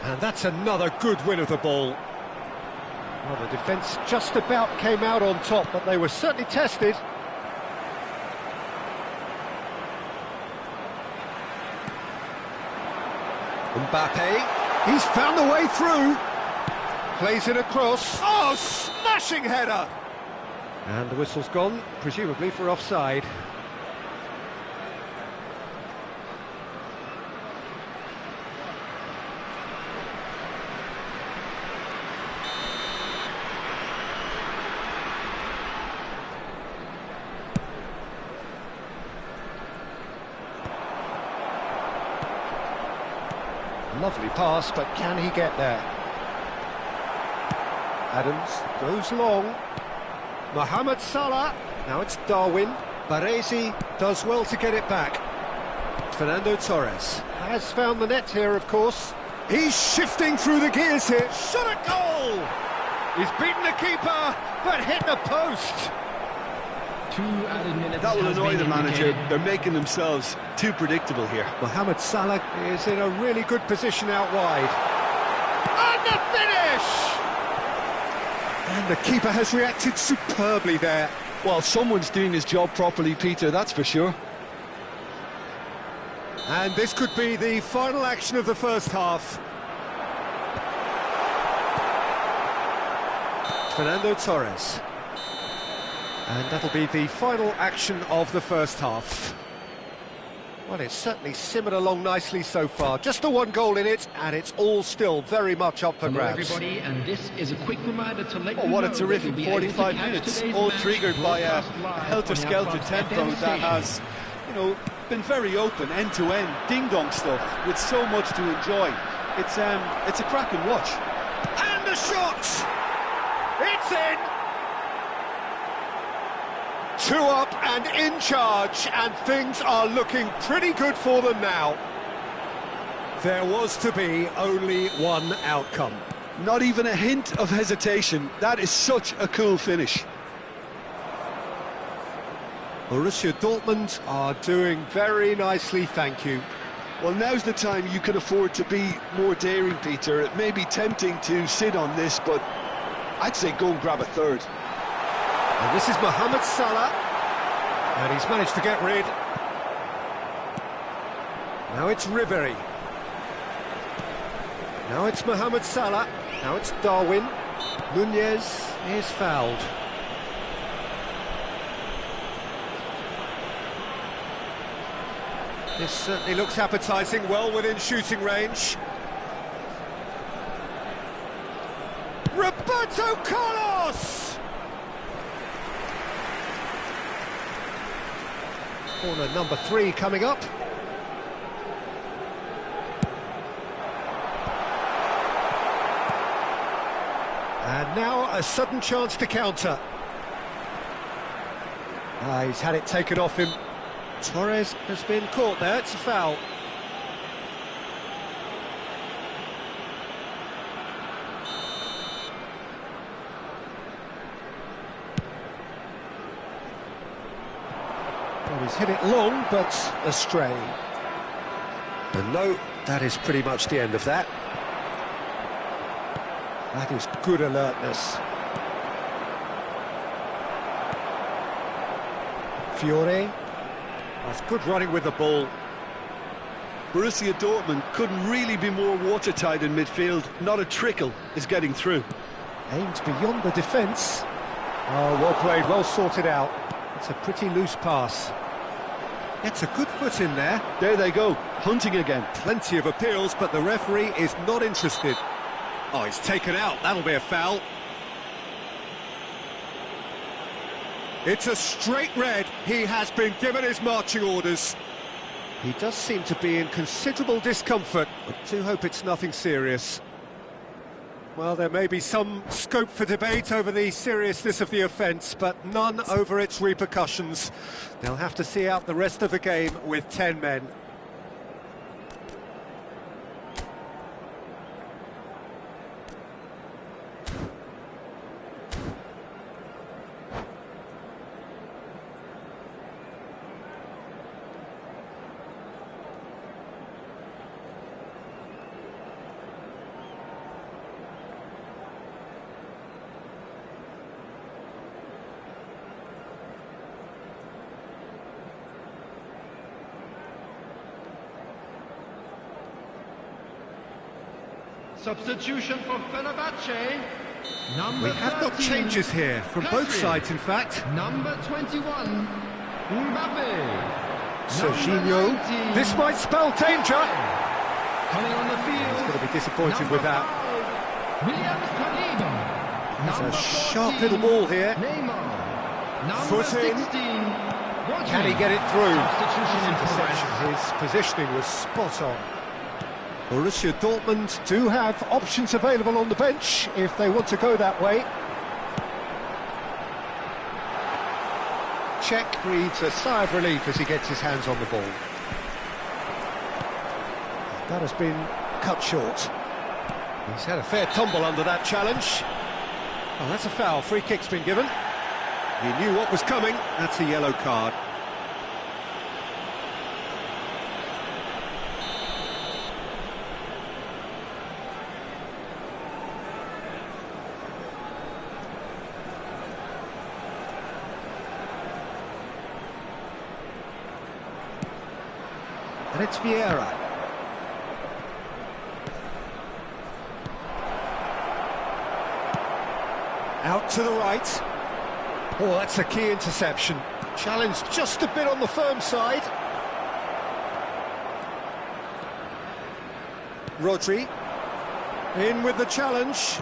And that's another good win of the ball. Well, the defence just about came out on top, but they were certainly tested. Mbappe, he's found the way through. Plays it across. Oh, smashing header! And the whistle's gone, presumably for offside. Lovely pass, but can he get there? Adams goes long. Mohamed Salah, now it's Darwin. Baresi does well to get it back. Fernando Torres has found the net here, of course. He's shifting through the gears here. Shot at goal! He's beaten the keeper, but hit the post. 2 added minutes. That will has annoy been the manager. indicated. They're making themselves too predictable here. Mohamed Salah is in a really good position out wide. And the finish! And the keeper has reacted superbly there. Well, someone's doing his job properly, Peter, that's for sure. And this could be the final action of the first half. Fernando Torres. And that'll be the final action of the first half. Well, it's certainly simmered along nicely so far. Just the 1 goal in it, and it's all still very much up for Hello grabs. everybody, and this is a quick reminder to let you What know a terrific that you'll be able to 45 catch minutes, today's all match triggered by a broadcast live on our helter-skelter club's tempo FM that station. has, you know, been very open, end-to-end, ding-dong stuff, with so much to enjoy. It's a cracking watch. And the shot! It's in! 2 up and in charge, and things are looking pretty good for them now. There was to be only one outcome. Not even a hint of hesitation. That is such a cool finish. Borussia Dortmund are doing very nicely, thank you. Well, now's the time you can afford to be more daring, Peter. It may be tempting to sit on this, but I'd say go and grab a third. And this is Mohamed Salah, and he's managed to get rid. Now it's Ribéry. Now it's Mohamed Salah. Now it's Darwin. Nunez is fouled. This certainly looks appetising, well within shooting range. Roberto Carlos! Corner number 3 coming up. And now a sudden chance to counter. He's had it taken off him. Torres has been caught there, it's a foul. Well, he's hit it long, but astray. And no, that is pretty much the end of that. That is good alertness. Fiore. That's good running with the ball. Borussia Dortmund couldn't really be more watertight in midfield. Not a trickle is getting through. Aimed beyond the defence. Oh, well played, well sorted out. It's a pretty loose pass. Gets a good foot in there. There they go, hunting again. Plenty of appeals, but the referee is not interested. Oh, he's taken out. That'll be a foul. It's a straight red. He has been given his marching orders. He does seem to be in considerable discomfort, but do hope it's nothing serious. Well, there may be some scope for debate over the seriousness of the offence, but none over its repercussions. They'll have to see out the rest of the game with 10 men. Substitution for Fenerbahce. Number We have got 13, changes here, from both Pedri. sides in fact. Number 21, Mbappe. Serginho, Number 19, this might spell danger. coming on the field. He's going to be disappointed Number with that. 5, Williams Saliba. There's a Number sharp 14, little ball here. Neymar. Number Foot in. 16, Rodri. Can he get it through? Substitution in Interception. progress. His positioning was spot on. Borussia Dortmund do have options available on the bench if they want to go that way. Czech breathes a sigh of relief as he gets his hands on the ball. That has been cut short. He's had a fair tumble under that challenge. Oh, that's a foul. Free kick's been given. He knew what was coming. That's a yellow card. And it's Vieira. Out to the right. Oh, that's a key interception. Challenge just a bit on the firm side. Rodri. In with the challenge.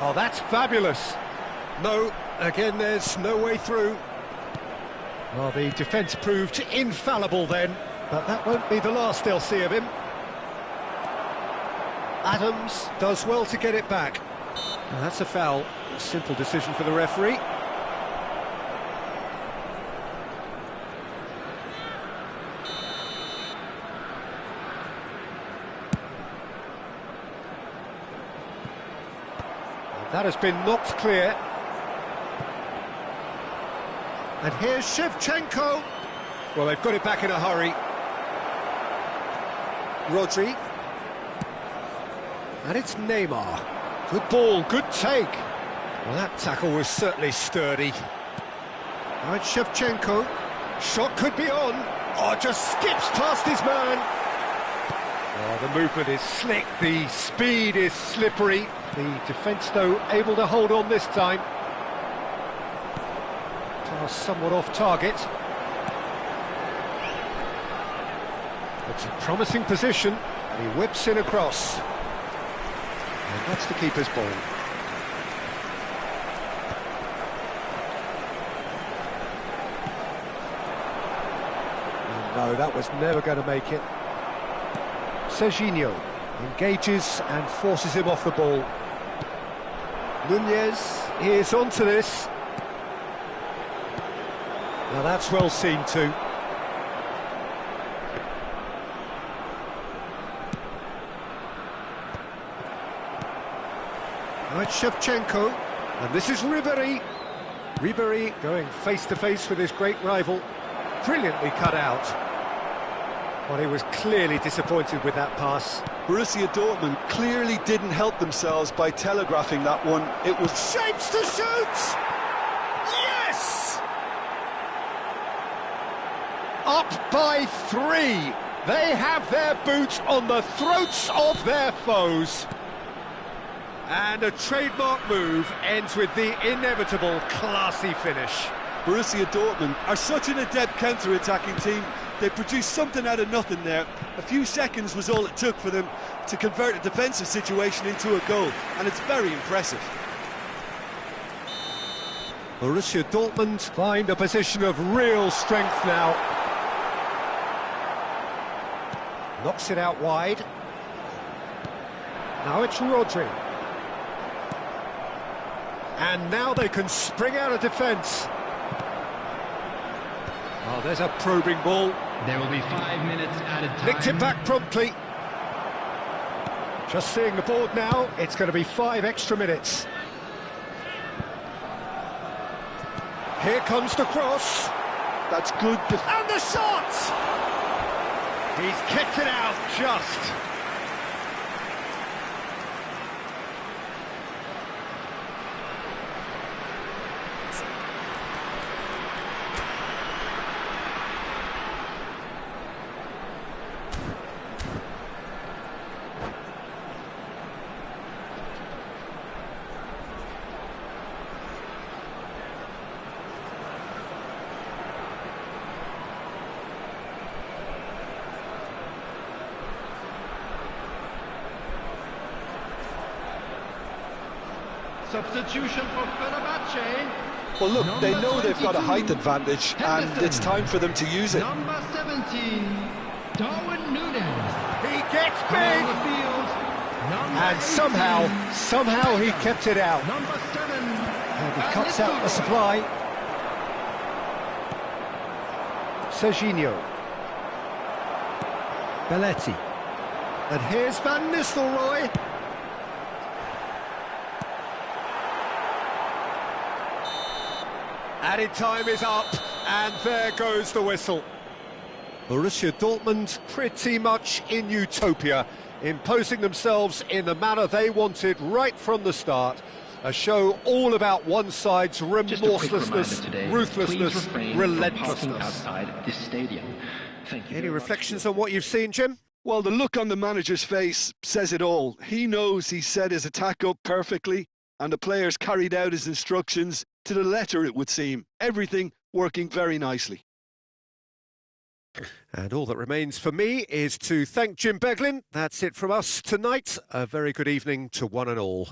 Oh, that's fabulous. No, again, there's no way through. Well, the defence proved infallible then, but that won't be the last they'll see of him. Adams does well to get it back. Now, that's a foul. A simple decision for the referee. That has been knocked clear. And here's Shevchenko. Well, they've got it back in a hurry. Rodri. And it's Neymar. Good ball, good take. Well, that tackle was certainly sturdy. Now it's Shevchenko. Shot could be on. Oh, just skips past his man. Oh, the movement is slick, the speed is slippery. The defence, though, able to hold on this time. Pass somewhat off target. It's a promising position. He whips in across. And that's the keeper's ball. No, that was never going to make it. Serginho engages and forces him off the ball. Nunez is onto this. Now that's well seen too. Now it's Shevchenko, and this is Ribéry. Ribéry going face-to-face with his great rival. Brilliantly cut out. Well, he was clearly disappointed with that pass. Borussia Dortmund clearly didn't help themselves by telegraphing that one. It was Shapes to shoot! Yes! Up by 3. They have their boots on the throats of their foes. And a trademark move ends with the inevitable classy finish. Borussia Dortmund are such an adept counter-attacking team. They produced something out of nothing there. A few seconds was all it took for them to convert a defensive situation into a goal, and it's very impressive. Borussia Dortmund find a position of real strength now. Knocks it out wide. Now it's Rodri. And now they can spring out of defence. Oh, there's a probing ball. There will be 5 minutes added time. Nicked it back promptly. Just seeing the board now, it's going to be 5 extra minutes. Here comes the cross. That's good. And the shot! He's kicked it out just. Substitution for Fenerbahce. Well, look, they know they've got a 22, height advantage, and it's time for them to use it. Number 17, Darwin Núñez. He gets On big! the field, number And 18, somehow he kept it out. Number 7, And he cuts out the supply. Serginho. Belletti. And here's Van Nistelrooy. Added time is up, and there goes the whistle. Borussia Dortmund pretty much in utopia, imposing themselves in the manner they wanted right from the start. A show all about one side's Just a quick remorselessness, reminder today, ruthlessness, please refrain from relentlessness. parking outside this stadium. Thank you. Any very much. reflections on what you've seen, Jim? Well, the look on the manager's face says it all. He knows he set his attack up perfectly, and the players carried out his instructions to the letter, it would seem. Everything working very nicely. And all that remains for me is to thank Jim Beglin. That's it from us tonight. A very good evening to one and all.